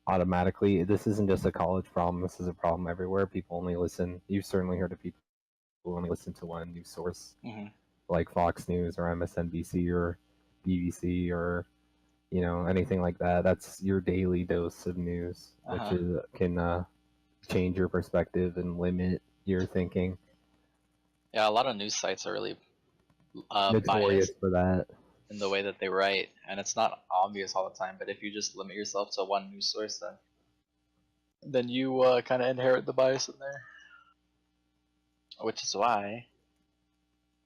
D: automatically. This isn't just a college problem. This is a problem everywhere. People only listen. You've certainly heard of people who only listen to one news source,
A: Hmm.
D: like Fox News or MSNBC or BBC or anything like that. That's your daily dose of news, which
A: Uh-huh.
D: can change your perspective and limit your thinking.
A: Yeah, a lot of news sites are really
D: Notorious
A: biased
D: for that.
A: in the way that they write, and it's not obvious all the time. But if you just limit yourself to one news source, then you kind of inherit the bias in there, which is why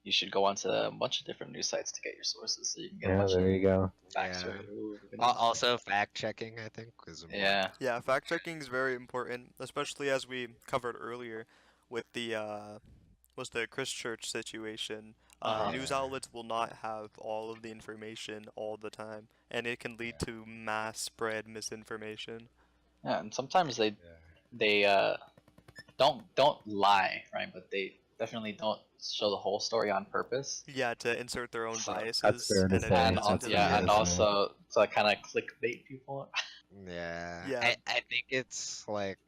A: you should go onto a bunch of different news sites to get your sources, so you can get a
D: Yeah,
A: bunch of
D: there you go.
A: facts
C: Yeah.
A: right. Ooh,
C: Also, fact checking I think is important.
A: yeah.
B: Yeah, fact checking is very important, especially as we covered earlier with the was the Christchurch situation.
A: Uh-huh.
B: News
C: Yeah.
B: outlets will not have all of the information all the time, and it can lead to mass spread misinformation.
A: Yeah, and sometimes they
C: Yeah.
A: they uh don't lie, right? But they definitely don't show the whole story on purpose.
B: Yeah, to insert their own
A: So
D: That's
B: biases
D: fair to
B: and
D: say.
A: and
B: agendas into the
A: yeah,
D: Fair
A: and
D: to
B: news.
D: say.
A: also to kind of clickbait people.
C: Yeah.
B: Yeah,
C: I think it's like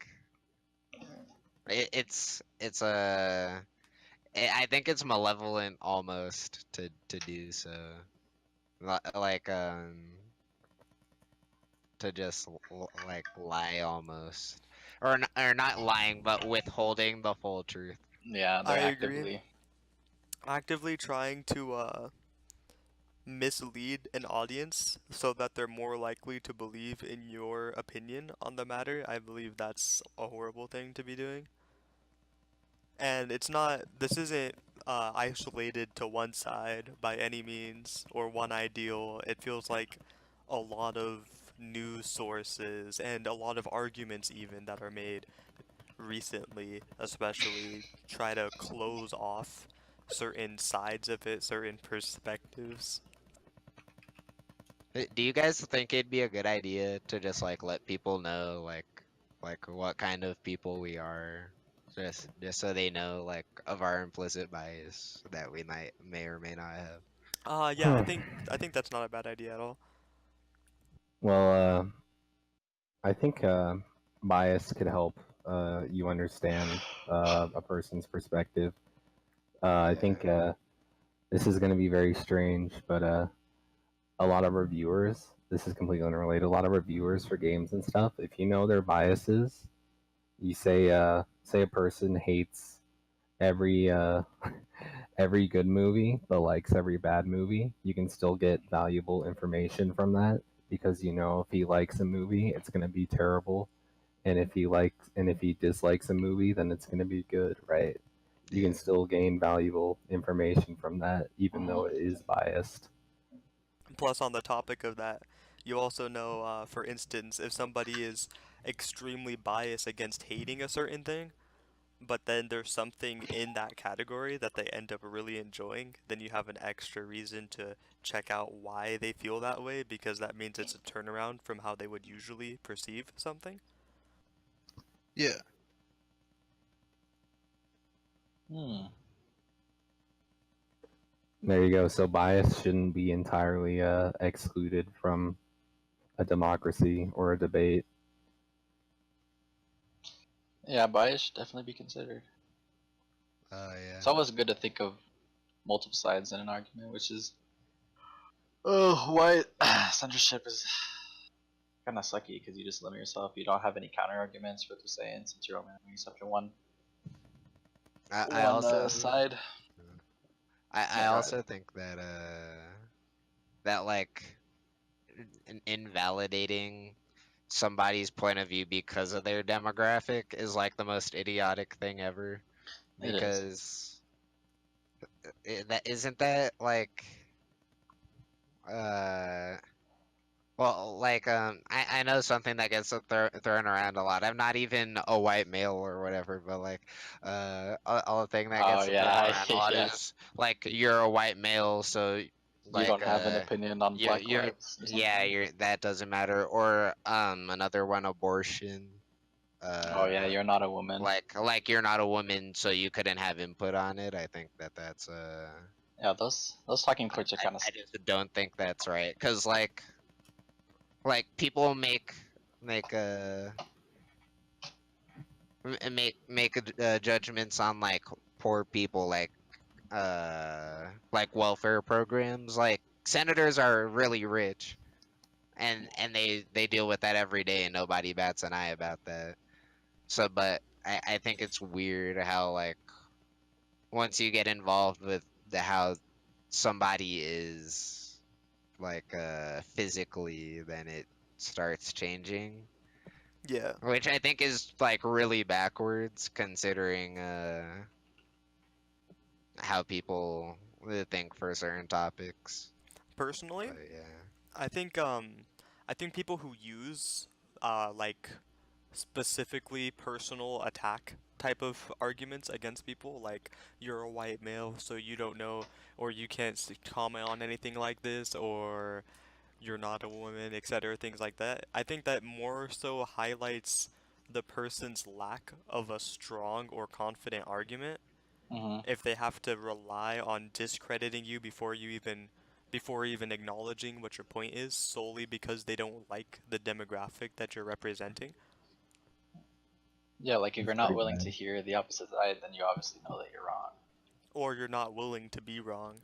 C: it's a I think it's malevolent almost to do so. Like to just like lie almost, or not lying but withholding the full truth.
A: Yeah,
B: I
A: they're
B: agree.
A: actively.
B: Actively trying to mislead an audience so that they're more likely to believe in your opinion on the matter, I believe that's a horrible thing to be doing. And this isn't isolated to one side by any means or one ideal. It feels like a lot of news sources and a lot of arguments, even that are made recently, especially, try to close off certain sides of it, certain perspectives.
C: Do you guys think it'd be a good idea to just like let people know like what kind of people we are, just so they know like of our implicit bias that we may or may not have?
B: Yeah, I think that's not a bad idea at all.
D: Well, I think bias could help you understand a person's perspective. I
C: Yeah.
D: think this is going to be very strange, but a lot of reviewers, this is completely unrelated, a lot of reviewers for games and stuff, if you know their biases, you say a person hates every every good movie but likes every bad movie, you can still get valuable information from that because if he likes a movie, it's going to be terrible, and if he dislikes a movie, then it's going to be good, right? You can
C: Yeah.
D: still gain valuable information from that even
A: Mhm.
D: though it is biased.
B: Plus, on the topic of that, you also know, for instance, if somebody is extremely biased against hating a certain thing, but then there's something in that category that they end up really enjoying, then you have an extra reason to check out why they feel that way, because that means it's a turnaround from how they would usually perceive something.
E: Yeah.
A: Hmm.
D: There you go. So bias shouldn't be entirely excluded from a democracy or a debate.
A: Yeah, bias should definitely be considered.
C: Yeah.
A: It's always good to think of multiple sides in an argument, which is why censorship is kind of sucky because you just limit yourself. You don't have any counter arguments for what they're saying since you're only limiting yourself to one
C: I also
A: side.
C: I
A: Yeah, go
C: also
A: ahead.
C: think that that like invalidating somebody's point of view because of their demographic is like the most idiotic thing ever,
A: It is.
C: because that isn't that like uh well, like, I know something that gets thrown around a lot. I'm not even a white male or whatever, but like, all the thing that
A: Oh
C: gets thrown
A: yeah,
C: around a lot
A: yeah.
C: is like you're a white male, so
A: You
C: like,
A: don't have an opinion on Black
C: you're
A: lives or
C: yeah,
A: something.
C: you're that doesn't matter. Or another one, abortion.
A: Oh yeah,
C: Uh,
A: you're not a woman.
C: like you're not a woman, so you couldn't have input on it. I think that's
A: Yeah, those talking points are kind of.
C: I just don't think that's right, cause like people make judgments on like poor people, like welfare programs. Like senators are really rich, and they deal with that every day, and nobody bats an eye about that. So, but I think it's weird how like once you get involved with the how somebody is like physically, then it starts changing.
B: Yeah.
C: Which I think is like really backwards considering how people think for certain topics.
B: Personally,
C: But yeah.
B: I think people who use like specifically personal attack type of arguments against people, like you're a white male so you don't know, or you can't comment on anything like this, or you're not a woman, etc., things like that. I think that more so highlights the person's lack of a strong or confident argument
A: Hmm.
B: if they have to rely on discrediting you before even acknowledging what your point is, solely because they don't like the demographic that you're representing.
A: Yeah, like if
D: It's
A: you're not
D: pretty
A: willing to
D: bad.
A: hear the opposite side, then you obviously know that you're wrong.
B: Or you're not willing to be wrong.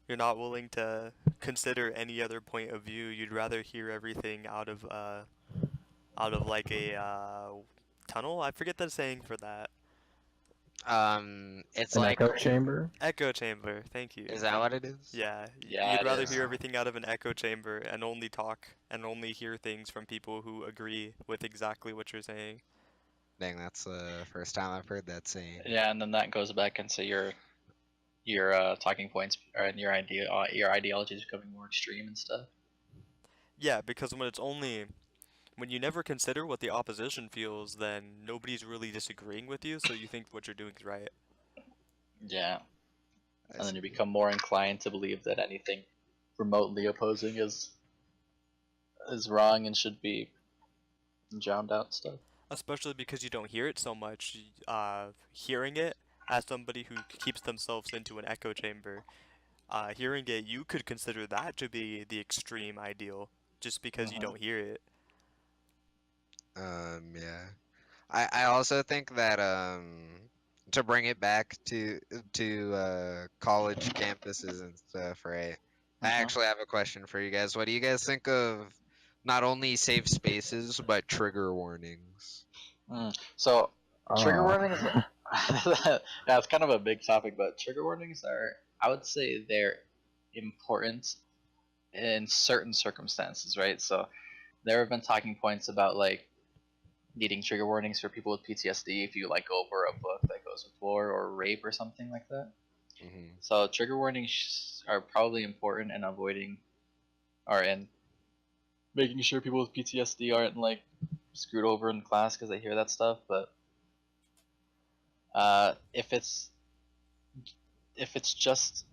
B: You're not willing to consider any other point of view. You'd rather hear everything out of like a tunnel. I forget the saying for that.
C: It's
D: An
C: like,
D: echo chamber?
B: Echo chamber. Thank you.
C: is that what it is?
B: Yeah,
A: Yeah,
B: you'd
A: it
B: rather
A: is.
B: hear everything out of an echo chamber and only talk and only hear things from people who agree with exactly what you're saying.
C: Dang, that's the first time I've heard that saying.
A: Yeah, and then that goes back into your talking points and your ideology is becoming more extreme and stuff.
B: Yeah, because when you never consider what the opposition feels, then nobody's really disagreeing with you, so you think what you're doing is right.
A: Yeah,
C: I
A: and then
C: see.
A: you become more inclined to believe that anything remotely opposing is wrong and should be drowned out and stuff.
B: Especially because you don't hear it so much. Hearing it as somebody who keeps themselves into an echo chamber, hearing it, you could consider that to be the extreme ideal, just because you
A: Hmm.
B: don't hear it.
C: Yeah. I also think that to bring it back to college campuses and stuff, right? I
A: Hmm.
C: actually have a question for you guys. What do you guys think of not only safe spaces but trigger warnings?
A: So trigger
D: Oh.
A: warnings. Yeah, it's kind of a big topic, but trigger warnings are, I would say, they're important in certain circumstances, right? So there have been talking points about like needing trigger warnings for people with PTSD if you like go over a book that goes with war or rape or something like that.
C: Hmm.
A: So trigger warnings are probably important in avoiding or in making sure people with PTSD aren't like screwed over in class because they hear that stuff. But if it's just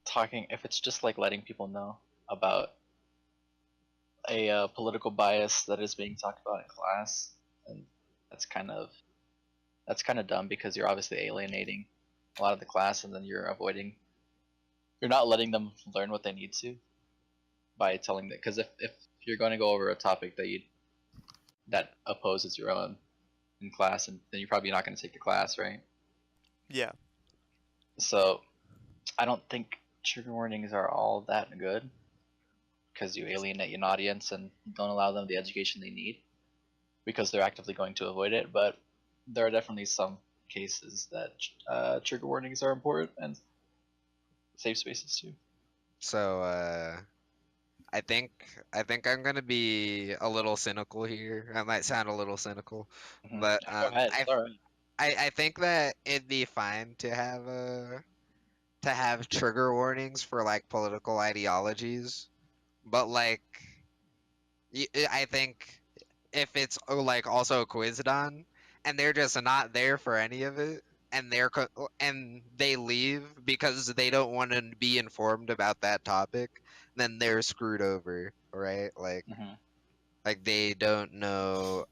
A: talking, if it's just like letting people know about a political bias that is being talked about in class, and that's kind of that's kind of dumb because you're obviously alienating a lot of the class, and then you're not letting them learn what they need to by telling that. Because if you're going to go over a topic that opposes your own in class, and then you're probably not going to take the class, right?
B: Yeah.
A: So I don't think trigger warnings are all that good because you alienate an audience and don't allow them the education they need because they're actively going to avoid it. But there are definitely some cases that trigger warnings are important and safe spaces too.
C: So I think I'm gonna be a little cynical here. I might sound a little cynical, but
A: Go ahead. It's all right.
C: I think that it'd be fine to have trigger warnings for like political ideologies, but like I think if it's like also quizzed on and they're just not there for any of it and and they leave because they don't want to be informed about that topic, then they're screwed over, right?
A: Mhm.
C: Like they don't know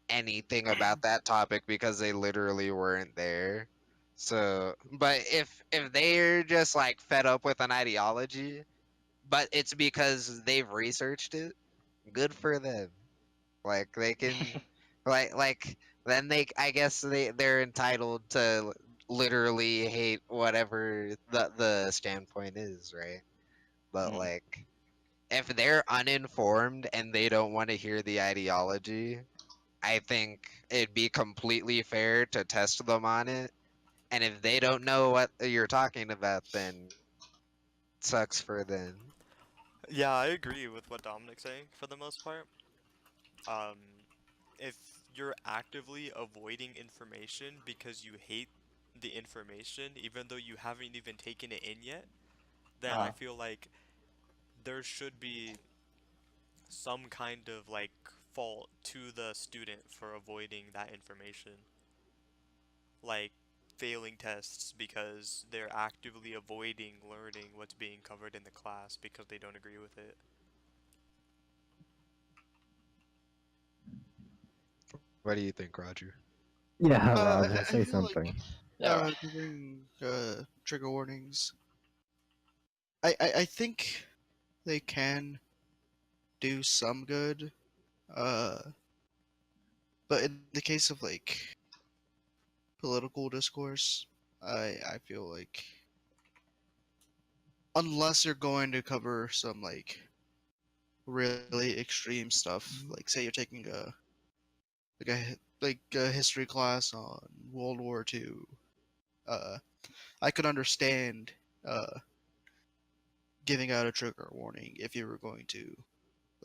C: anything about that topic because they literally weren't there. So, but if they're just like fed up with an ideology, but it's because they've researched it, good for them. Like they can, like then I guess they're entitled to literally hate whatever the standpoint is, right? But
A: Mhm.
C: like if they're uninformed and they don't want to hear the ideology, I think it'd be completely fair to test them on it. And if they don't know what you're talking about, then sucks for them.
B: Yeah, I agree with what Dominic's saying for the most part. Um, if you're actively avoiding information because you hate the information, even though you haven't even taken it in yet, then I
A: Uh-huh.
B: feel like there should be some kind of like fault to the student for avoiding that information. Like failing tests because they're actively avoiding learning what's being covered in the class because they don't agree with it.
C: What do you think, Roger?
D: Yeah,
E: I
D: Roger,
E: I
D: say
E: feel
D: something.
E: like
A: Yeah.
E: giving trigger warnings. I think they can do some good. Uh, but in the case of like political discourse, I feel like unless you're going to cover some like really extreme stuff, like say you're taking a history class on World War II, uh, I could understand uh giving out a trigger warning if you were going to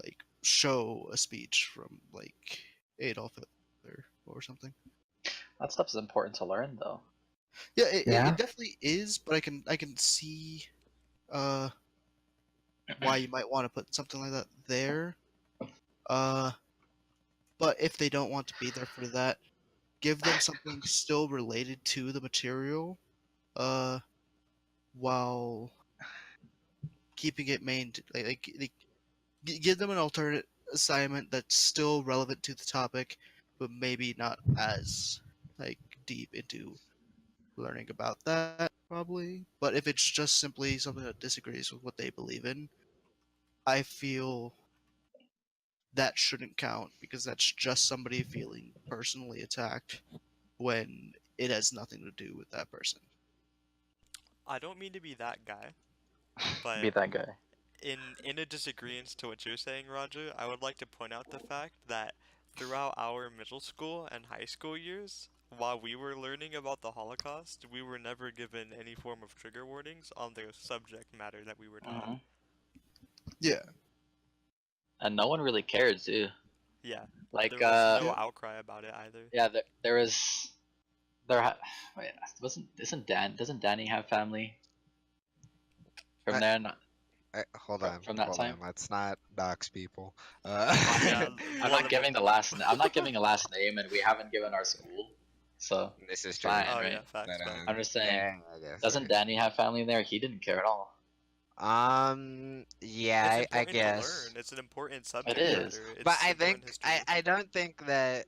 E: like show a speech from like Adolf Hitler or something.
A: That stuff is important to learn, though.
E: Yeah,
D: Yeah?
E: it definitely is, but I can see uh why you might want to put something like that there. Uh, but if they don't want to be there for that, give them something still related to the material. Uh, while keeping it main give them an alternate assignment that's still relevant to the topic, but maybe not as like deep into learning about that probably. But if it's just simply something that disagrees with what they believe in, I feel that shouldn't count because that's just somebody feeling personally attacked when it has nothing to do with that person.
B: I don't mean to be that guy, but
A: Be that guy.
B: in a disagreement to what you're saying, Roger, I would like to point out the fact that throughout our middle school and high school years, while we were learning about the Holocaust, we were never given any form of trigger warnings on the subject matter that we were taught.
A: Hmm.
E: Yeah.
A: And no one really cared, too.
B: Yeah,
A: Like,
B: there was no
E: Yeah.
B: outcry about it either.
A: yeah, there was wait, wasn't isn't Dan doesn't Danny have family from
C: I,
A: there? Not,
C: hold on,
A: from that
C: hold
A: time.
C: on. Let's not dox people.
B: Yeah,
A: I'm
B: let
A: not
B: him
A: giving the last. I'm not giving a last name, and we haven't given our school, so
C: This is
A: it's
C: true.
A: fine,
B: Oh
A: right?
B: yeah, facts,
C: But
B: facts.
A: I'm just saying.
C: yeah, I guess.
A: Doesn't Danny have family there? He didn't care at all.
C: Yeah,
B: It's
C: I
B: important to
C: guess.
B: learn. It's an important
A: It
B: subject
A: is.
B: matter.
C: But
B: It's
C: I
B: important
C: think
B: history.
C: I don't think that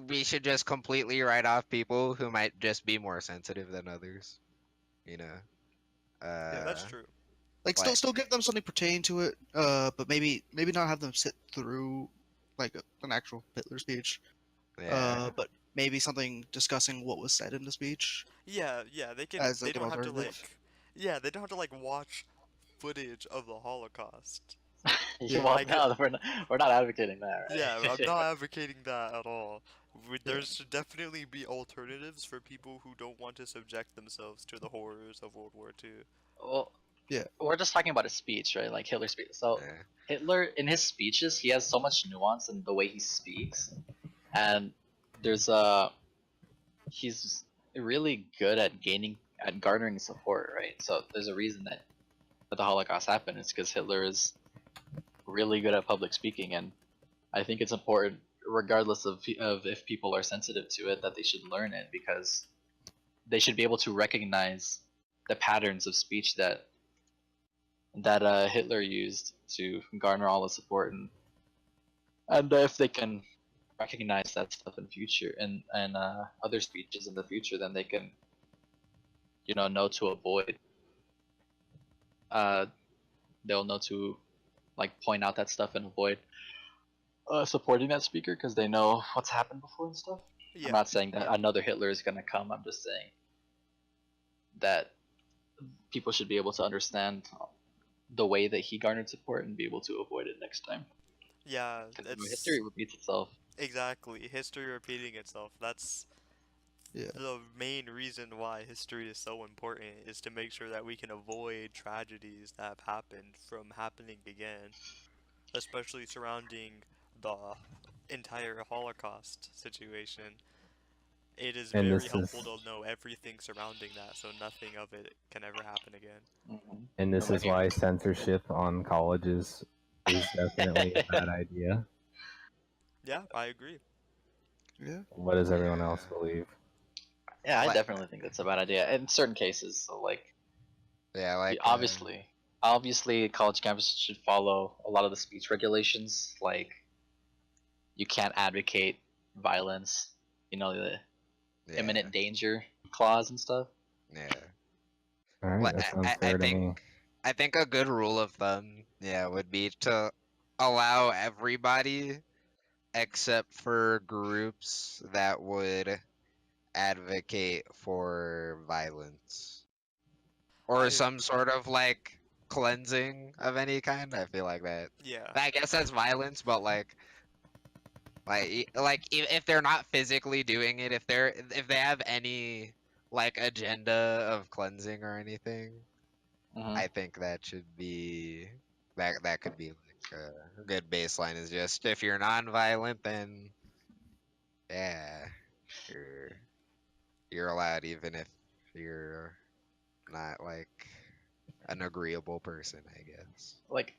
C: we should just completely write off people who might just be more sensitive than others. You know.
E: Yeah.
B: That's
C: Uh,
B: true.
E: Like
C: like
E: still give them something pertaining to it. But maybe not have them sit through like an actual Hitler speech.
C: yeah.
E: But maybe something discussing what was said in the speech
B: Yeah, yeah, they can.
E: as
B: They
E: like an
B: don't have to
E: alternative.
B: like. Yeah, they don't have to like watch footage of the Holocaust.
E: Yeah.
A: Well,
B: Like,
A: no, we're not advocating that,
B: yeah, I'm
A: right?
B: not advocating that at all.
E: Yeah.
B: There should definitely be alternatives for people who don't want to subject themselves to the horrors of World War II.
A: Well,
E: Yeah.
A: we're just talking about his speech, right? Like Hitler's speech. So
C: Yeah.
A: Hitler, in his speeches, he has so much nuance in the way he speaks, and there's he's really good at garnering support, right? So there's a reason that the Holocaust happened. It's because Hitler is really good at public speaking, and I think it's important, regardless of if people are sensitive to it, that they should learn it because they should be able to recognize the patterns of speech that Hitler used to garner all the support, and if they can recognize that stuff in future and other speeches in the future, then they can know to avoid. Uh, they'll know to like point out that stuff and avoid supporting that speaker because they know what's happened before and stuff. I'm
B: Yeah,
A: not saying that another Hitler is gonna come. I'm just saying that people should be able to understand the way that he garnered support and be able to avoid it next time.
B: yeah,
A: Because
B: it's
A: history repeats itself.
B: exactly history repeating itself. That's
E: Yeah.
B: the main reason why history is so important, is to make sure that we can avoid tragedies that have happened from happening again, especially surrounding the entire Holocaust situation. It is
D: And
B: very
D: this
B: helpful
D: is
B: to know everything surrounding that so nothing of it can ever happen again.
A: Mm-hmm.
D: and this
A: when
D: is
A: you
D: why censorship on colleges is definitely a bad idea.
B: Yeah, I agree.
E: Yeah.
D: What does everyone
C: Yeah.
D: else believe?
A: Yeah, I
C: Like,
A: definitely think that's a bad idea in certain cases. So like,
C: yeah, like
A: obviously, college campuses should follow a lot of the speech regulations. Like, you can't advocate violence. The
C: yeah,
A: imminent danger clause and stuff.
C: yeah.
D: All right,
C: Like,
D: that sounds
C: I
D: fair to
C: think
D: me.
C: I think a good rule of thumb, yeah, would be to allow everybody except for groups that would advocate for violence or
B: I
C: some sort of like cleansing of any kind. I feel like that.
B: yeah.
C: I guess that's violence, but if they're not physically doing it, if they have any like agenda of cleansing or anything,
A: Mm-hmm.
C: I think that should be that could be like a good baseline. Is just if you're non-violent, then yeah, you're you're allowed, even if you're not like an agreeable person, I guess.
A: Like,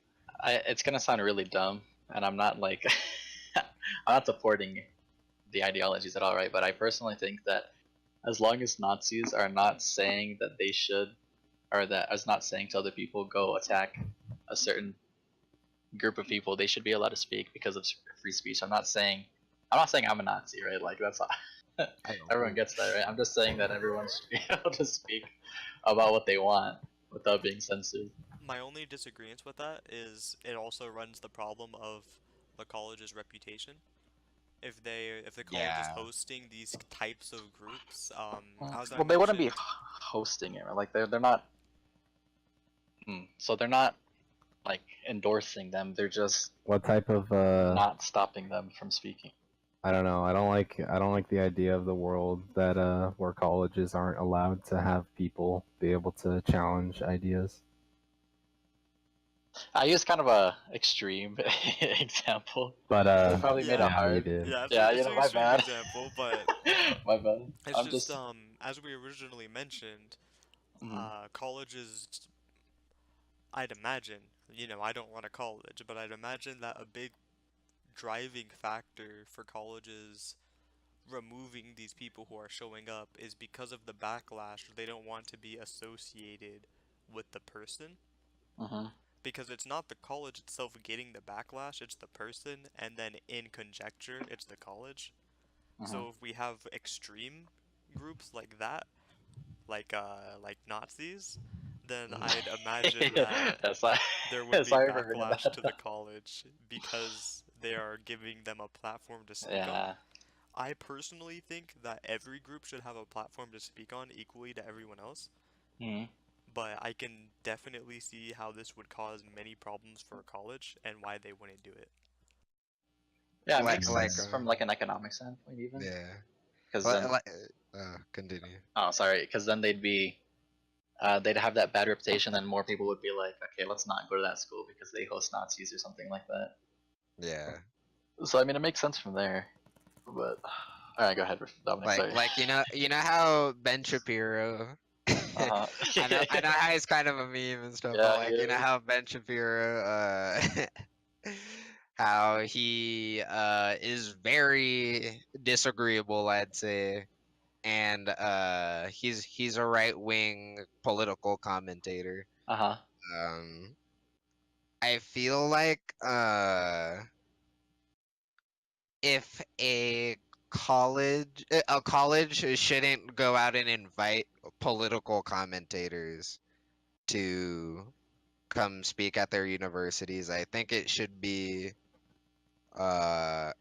A: it's gonna sound really dumb, and I'm not like, I'm not supporting the ideologies at all, right? But I personally think that as long as Nazis are not saying that they should, or that as not saying to other people go attack a certain group of people, they should be allowed to speak because of free speech. I'm not saying I'm a Nazi, right? Like that's everyone gets that, right? I'm just saying that everyone should be able to speak about what they want without being censored.
B: My only disagreement with that is it also runs the problem of the college's reputation. If the college is
C: Yeah,
B: hosting these types of groups, as I
A: Well, they wouldn't be
B: mentioned,
A: hosting it, right? Like they're not. So they're not like endorsing them. They're just
D: What type of
A: not stopping them from speaking.
D: I don't know. I don't like the idea of the world that where colleges aren't allowed to have people be able to challenge ideas.
A: I used kind of a extreme example.
D: But
A: They probably made it
B: Yeah.
D: yeah, you
A: hard.
D: did.
B: yeah,
A: Yeah,
B: it's an
A: my
B: extreme
A: bad.
B: example, but
A: My bad.
B: it's
A: I'm
B: just
A: just.
B: as we originally mentioned,
A: Mhm.
B: colleges. I'd imagine, I don't run a college, but I'd imagine that a big driving factor for colleges removing these people who are showing up is because of the backlash. They don't want to be associated with the person,
A: Mhm.
B: because it's not the college itself getting the backlash, it's the person, and then in conjecture, it's the college.
A: Mhm.
B: So if we have extreme groups like that, like Nazis, then I'd imagine that
A: Yeah, sorry.
B: there would be
A: Sorry for bringing
B: backlash to the
A: that.
B: college because they are giving them a platform to speak on.
A: Yeah.
B: I personally think that every group should have a platform to speak on equally to everyone else,
A: Mhm.
B: but I can definitely see how this would cause many problems for a college and why they wouldn't do it.
A: Yeah, it
C: Like
A: makes
C: like
A: sense from like an economic standpoint even,
C: yeah.
A: because
C: Like,
A: then
C: like continue.
A: oh sorry, because then they'd have that bad reputation, and more people would be like, okay, let's not go to that school because they host Nazis or something like that.
C: Yeah.
A: So I mean, it makes sense from there. But all right, go ahead, Dominic. Sorry.
C: Like you know how Ben Shapiro
A: Uh-huh.
C: I know how he's kind of a meme and stuff, but
A: Yeah, he
C: like you know
A: is.
C: how Ben Shapiro how he is very disagreeable, I'd say. And he's a right wing political commentator.
A: Uh-huh.
C: Um I feel like if a college shouldn't go out and invite political commentators to come speak at their universities. I think it should be uh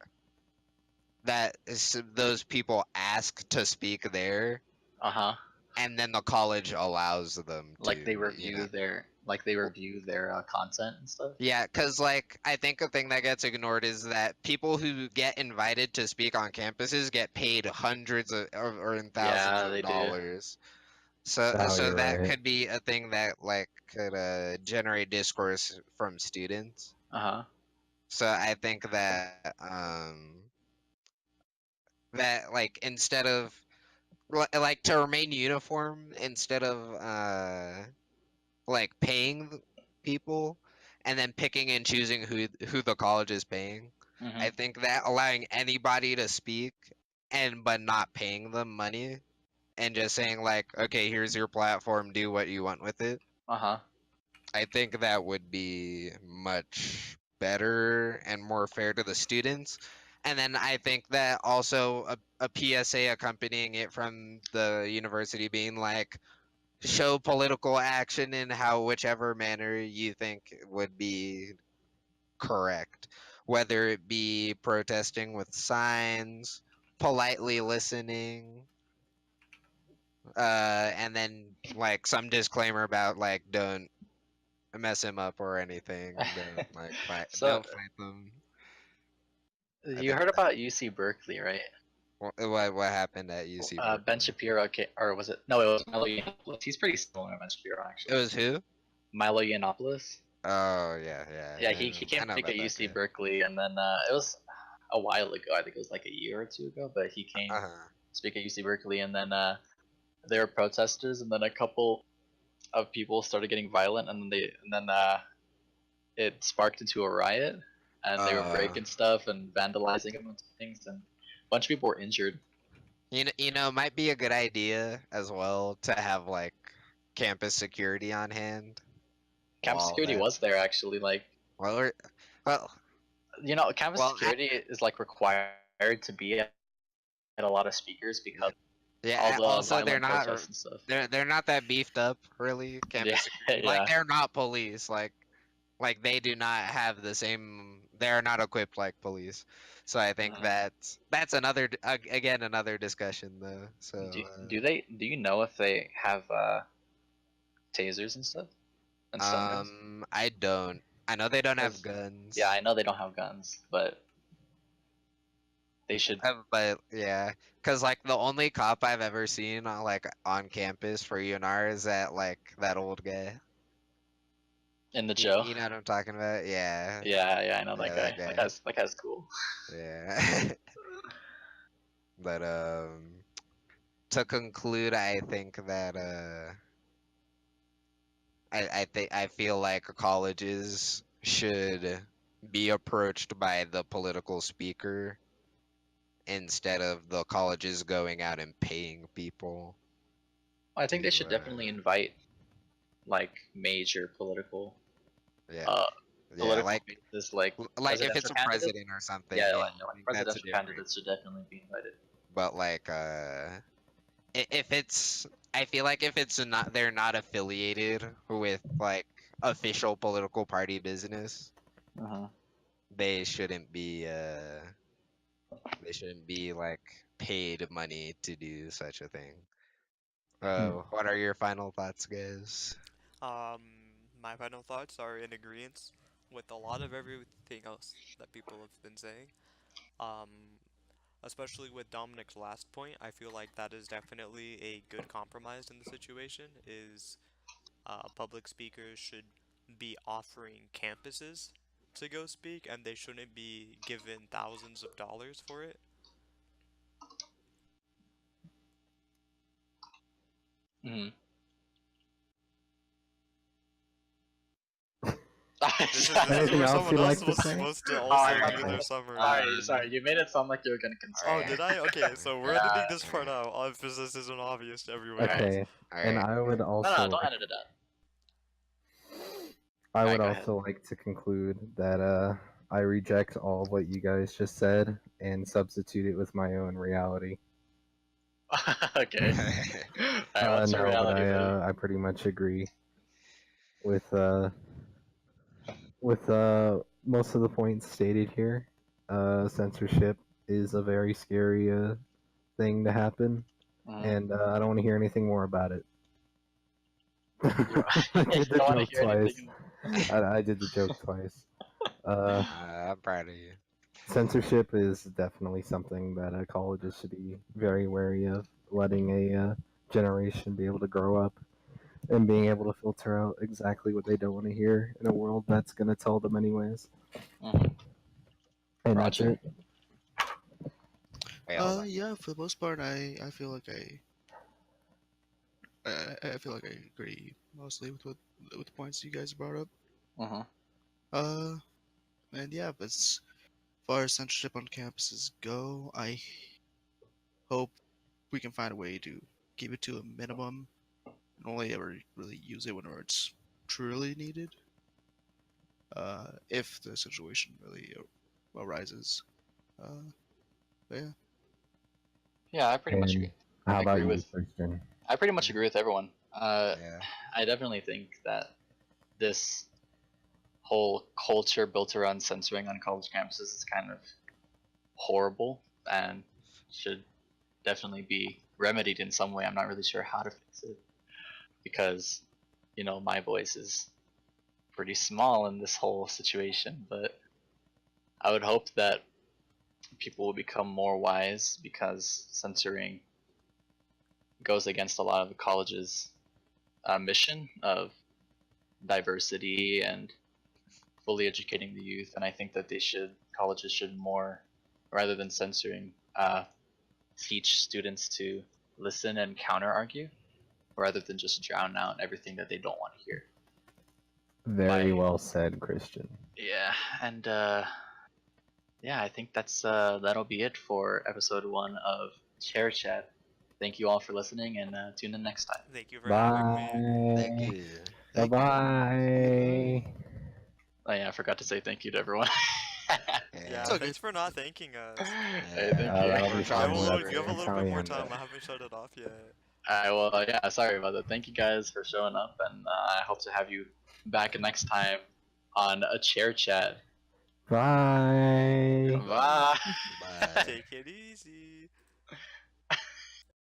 C: those people ask to speak there,
A: Uh-huh.
C: and then the college allows them
A: Like
C: to, you know.
A: they review their content and stuff.
C: Yeah, because like I think a thing that gets ignored is that people who get invited to speak on campuses get paid hundreds of or in thousands
A: Yeah,
C: of
A: they do.
C: dollars. So
D: Oh,
C: so
D: you're
C: that
D: right.
C: could be a thing that like could generate discourse from students.
A: Uh-huh.
C: So I think that that like instead of like to remain uniform instead of like paying people and then picking and choosing who the college is paying.
A: Mhm.
C: I think that allowing anybody to speak and but not paying them money and just saying like, okay, here's your platform, do what you want with it.
A: Uh-huh.
C: I think that would be much better and more fair to the students. And then I think that also a PSA accompanying it from the university being like, show political action in how whichever manner you think would be correct, whether it be protesting with signs, politely listening, and then like some disclaimer about like don't mess him up or anything, don't like fight,
A: So
C: don't fight them. I
A: you
C: think
A: heard about UC Berkeley, right?
C: what happened at UC
A: Ben
C: Berkeley.
A: Shapiro, or was it? No, it was Milo Yiannopoulos. He's pretty similar to Ben Shapiro,
C: It
A: actually.
C: was who?
A: Milo Yiannopoulos.
C: Oh yeah,
A: Yeah, he
C: I
A: came to
C: know
A: speak
C: about
A: at
C: that
A: UC
C: guy.
A: Berkeley, and then it was a while ago. I think it was like a year or two ago. But he came
C: Uh-huh.
A: to speak at UC Berkeley, and then there were protesters, and then a couple of people started getting violent, and then it sparked into a riot, and they were
C: Uh,
A: breaking stuff and vandalizing and things, and a bunch of people were injured.
C: you know, might be a good idea as well to have like campus security on hand
A: Campus
C: while
A: security
C: that.
A: was there actually, like
C: Well, well,
A: campus
C: well,
A: security is like required to be at a lot of speakers because all
C: yeah.
A: the
C: Also, they're
A: violent
C: not
A: protests and stuff.
C: they're not that beefed up, really.
A: Yeah,
C: Campus security, like
A: yeah.
C: they're not police. Like they do not have the same. They're not equipped like police. So I think
A: Mhm.
C: that's another again another discussion though. So
A: Do you know if they have tasers and stuff and stun guns?
C: I don't. I know they don't have
A: Because yeah,
C: guns.
A: I know they don't have guns, but they should
C: But yeah, cause like the only cop I've ever seen like on campus for UNR is that old guy.
A: in the
C: You,
A: jail.
C: you know what I'm talking about? Yeah,
A: Yeah, yeah, I know that
C: yeah,
A: guy.
C: that guy.
A: That guy's cool.
C: Yeah. But to conclude, I think that I feel like colleges should be approached by the political speaker instead of the colleges going out and paying people
A: I think they
C: to
A: should definitely invite like major
C: yeah,
A: uh
C: yeah,
A: political faces like
C: like if
A: presidential
C: it's a
A: candidates.
C: president or something,
A: Yeah,
C: yeah,
A: like
C: I think that's a
A: presidential
C: different.
A: candidates should definitely be invited.
C: But like if it's, I feel like if it's not, they're not affiliated with like official political party business,
A: Uh-huh.
C: they shouldn't be they shouldn't be like paid money to do such a thing. What are your final thoughts, guys?
B: Um, my final thoughts are in agreement with a lot of everything else that people have been saying. Um, especially with Dominic's last point, I feel like that is definitely a good compromise in the situation. Is public speakers should be offering campuses to go speak, and they shouldn't be given thousands of dollars for it.
A: Mm-hmm.
B: This is
D: Anything
B: where
D: else
B: someone
D: you'd
B: else
D: like to
B: was
D: say?
B: supposed to
A: Oh, I
B: also
A: thought
B: do
A: that
B: their
A: was,
B: summary.
A: sorry. You made it sound like you were gonna
B: Oh,
A: continue.
B: did I? Okay, so we're
A: Yeah.
B: editing this part out, if this isn't obvious to everyone
A: Alright.
B: else.
D: Okay,
C: All
D: and
C: right.
D: I would
A: No,
D: also
A: don't
D: like,
A: edit it out.
D: I
A: Alright,
D: would
A: go ahead.
D: also like to conclude that I reject all of what you guys just said and substitute it with my own reality.
A: Okay. Alright, what's your
D: No, but
A: reality, buddy?
D: I pretty much agree with most of the points stated here. Censorship is a very scary thing to happen,
A: Mhm.
D: and I don't want to hear anything more about it. I
A: You
D: did the
A: don't want to
D: joke
A: hear
D: twice.
A: anything.
D: I did the joke twice.
C: I'm proud of you.
D: Censorship is definitely something that colleges should be very wary of, letting a generation be able to grow up and being able to filter out exactly what they don't want to hear in a world that's going to tell them anyways.
A: Mhm.
D: And
A: Roger.
D: that's it.
C: Wait, hold on.
E: Yeah, for the most part, I feel like I feel like I agree mostly with the points you guys brought up.
A: Mhm.
E: And yeah, but as far as censorship on campuses go, I hope we can find a way to keep it to a minimum and only ever really use it whenever it's truly needed. If the situation really arises. But yeah.
A: Yeah, I pretty much
D: And
A: agree.
D: how about
A: Agree
D: you,
A: with.
D: Christian?
A: I pretty much agree with everyone.
C: Yeah.
A: I definitely think that this whole culture built around censoring on college campuses is kind of horrible and should definitely be remedied in some way. I'm not really sure how to fix it because, my voice is pretty small in this whole situation, but I would hope that people will become more wise because censoring goes against a lot of the college's mission of diversity and fully educating the youth. And I think that colleges should more, rather than censoring, teach students to listen and counter argue rather than just drown out everything that they don't want to hear.
D: Very
A: By-
D: well said, Christian.
A: Yeah, and yeah, I think that'll be it for episode 1 of Chair Chat. Thank you all for listening, and tune in next time.
B: Thank you for having me.
C: Thank
D: Bye.
C: you.
D: Bye bye.
A: Oh yeah, I forgot to say thank you to everyone.
B: Yeah,
E: It's okay.
B: thanks for not thanking us.
A: Hey, thank you.
D: that'll be
C: We're
D: fine.
C: trying to
B: You have a
D: That's
B: little
D: how
B: bit
D: we
B: more
D: end
B: time.
D: it.
B: I haven't shut it off yet.
A: Alright, well, yeah, sorry about that. Thank you guys for showing up, and I hope to have you back next time on a Chair Chat.
D: Bye.
A: Bye.
C: Bye.
B: Take it easy.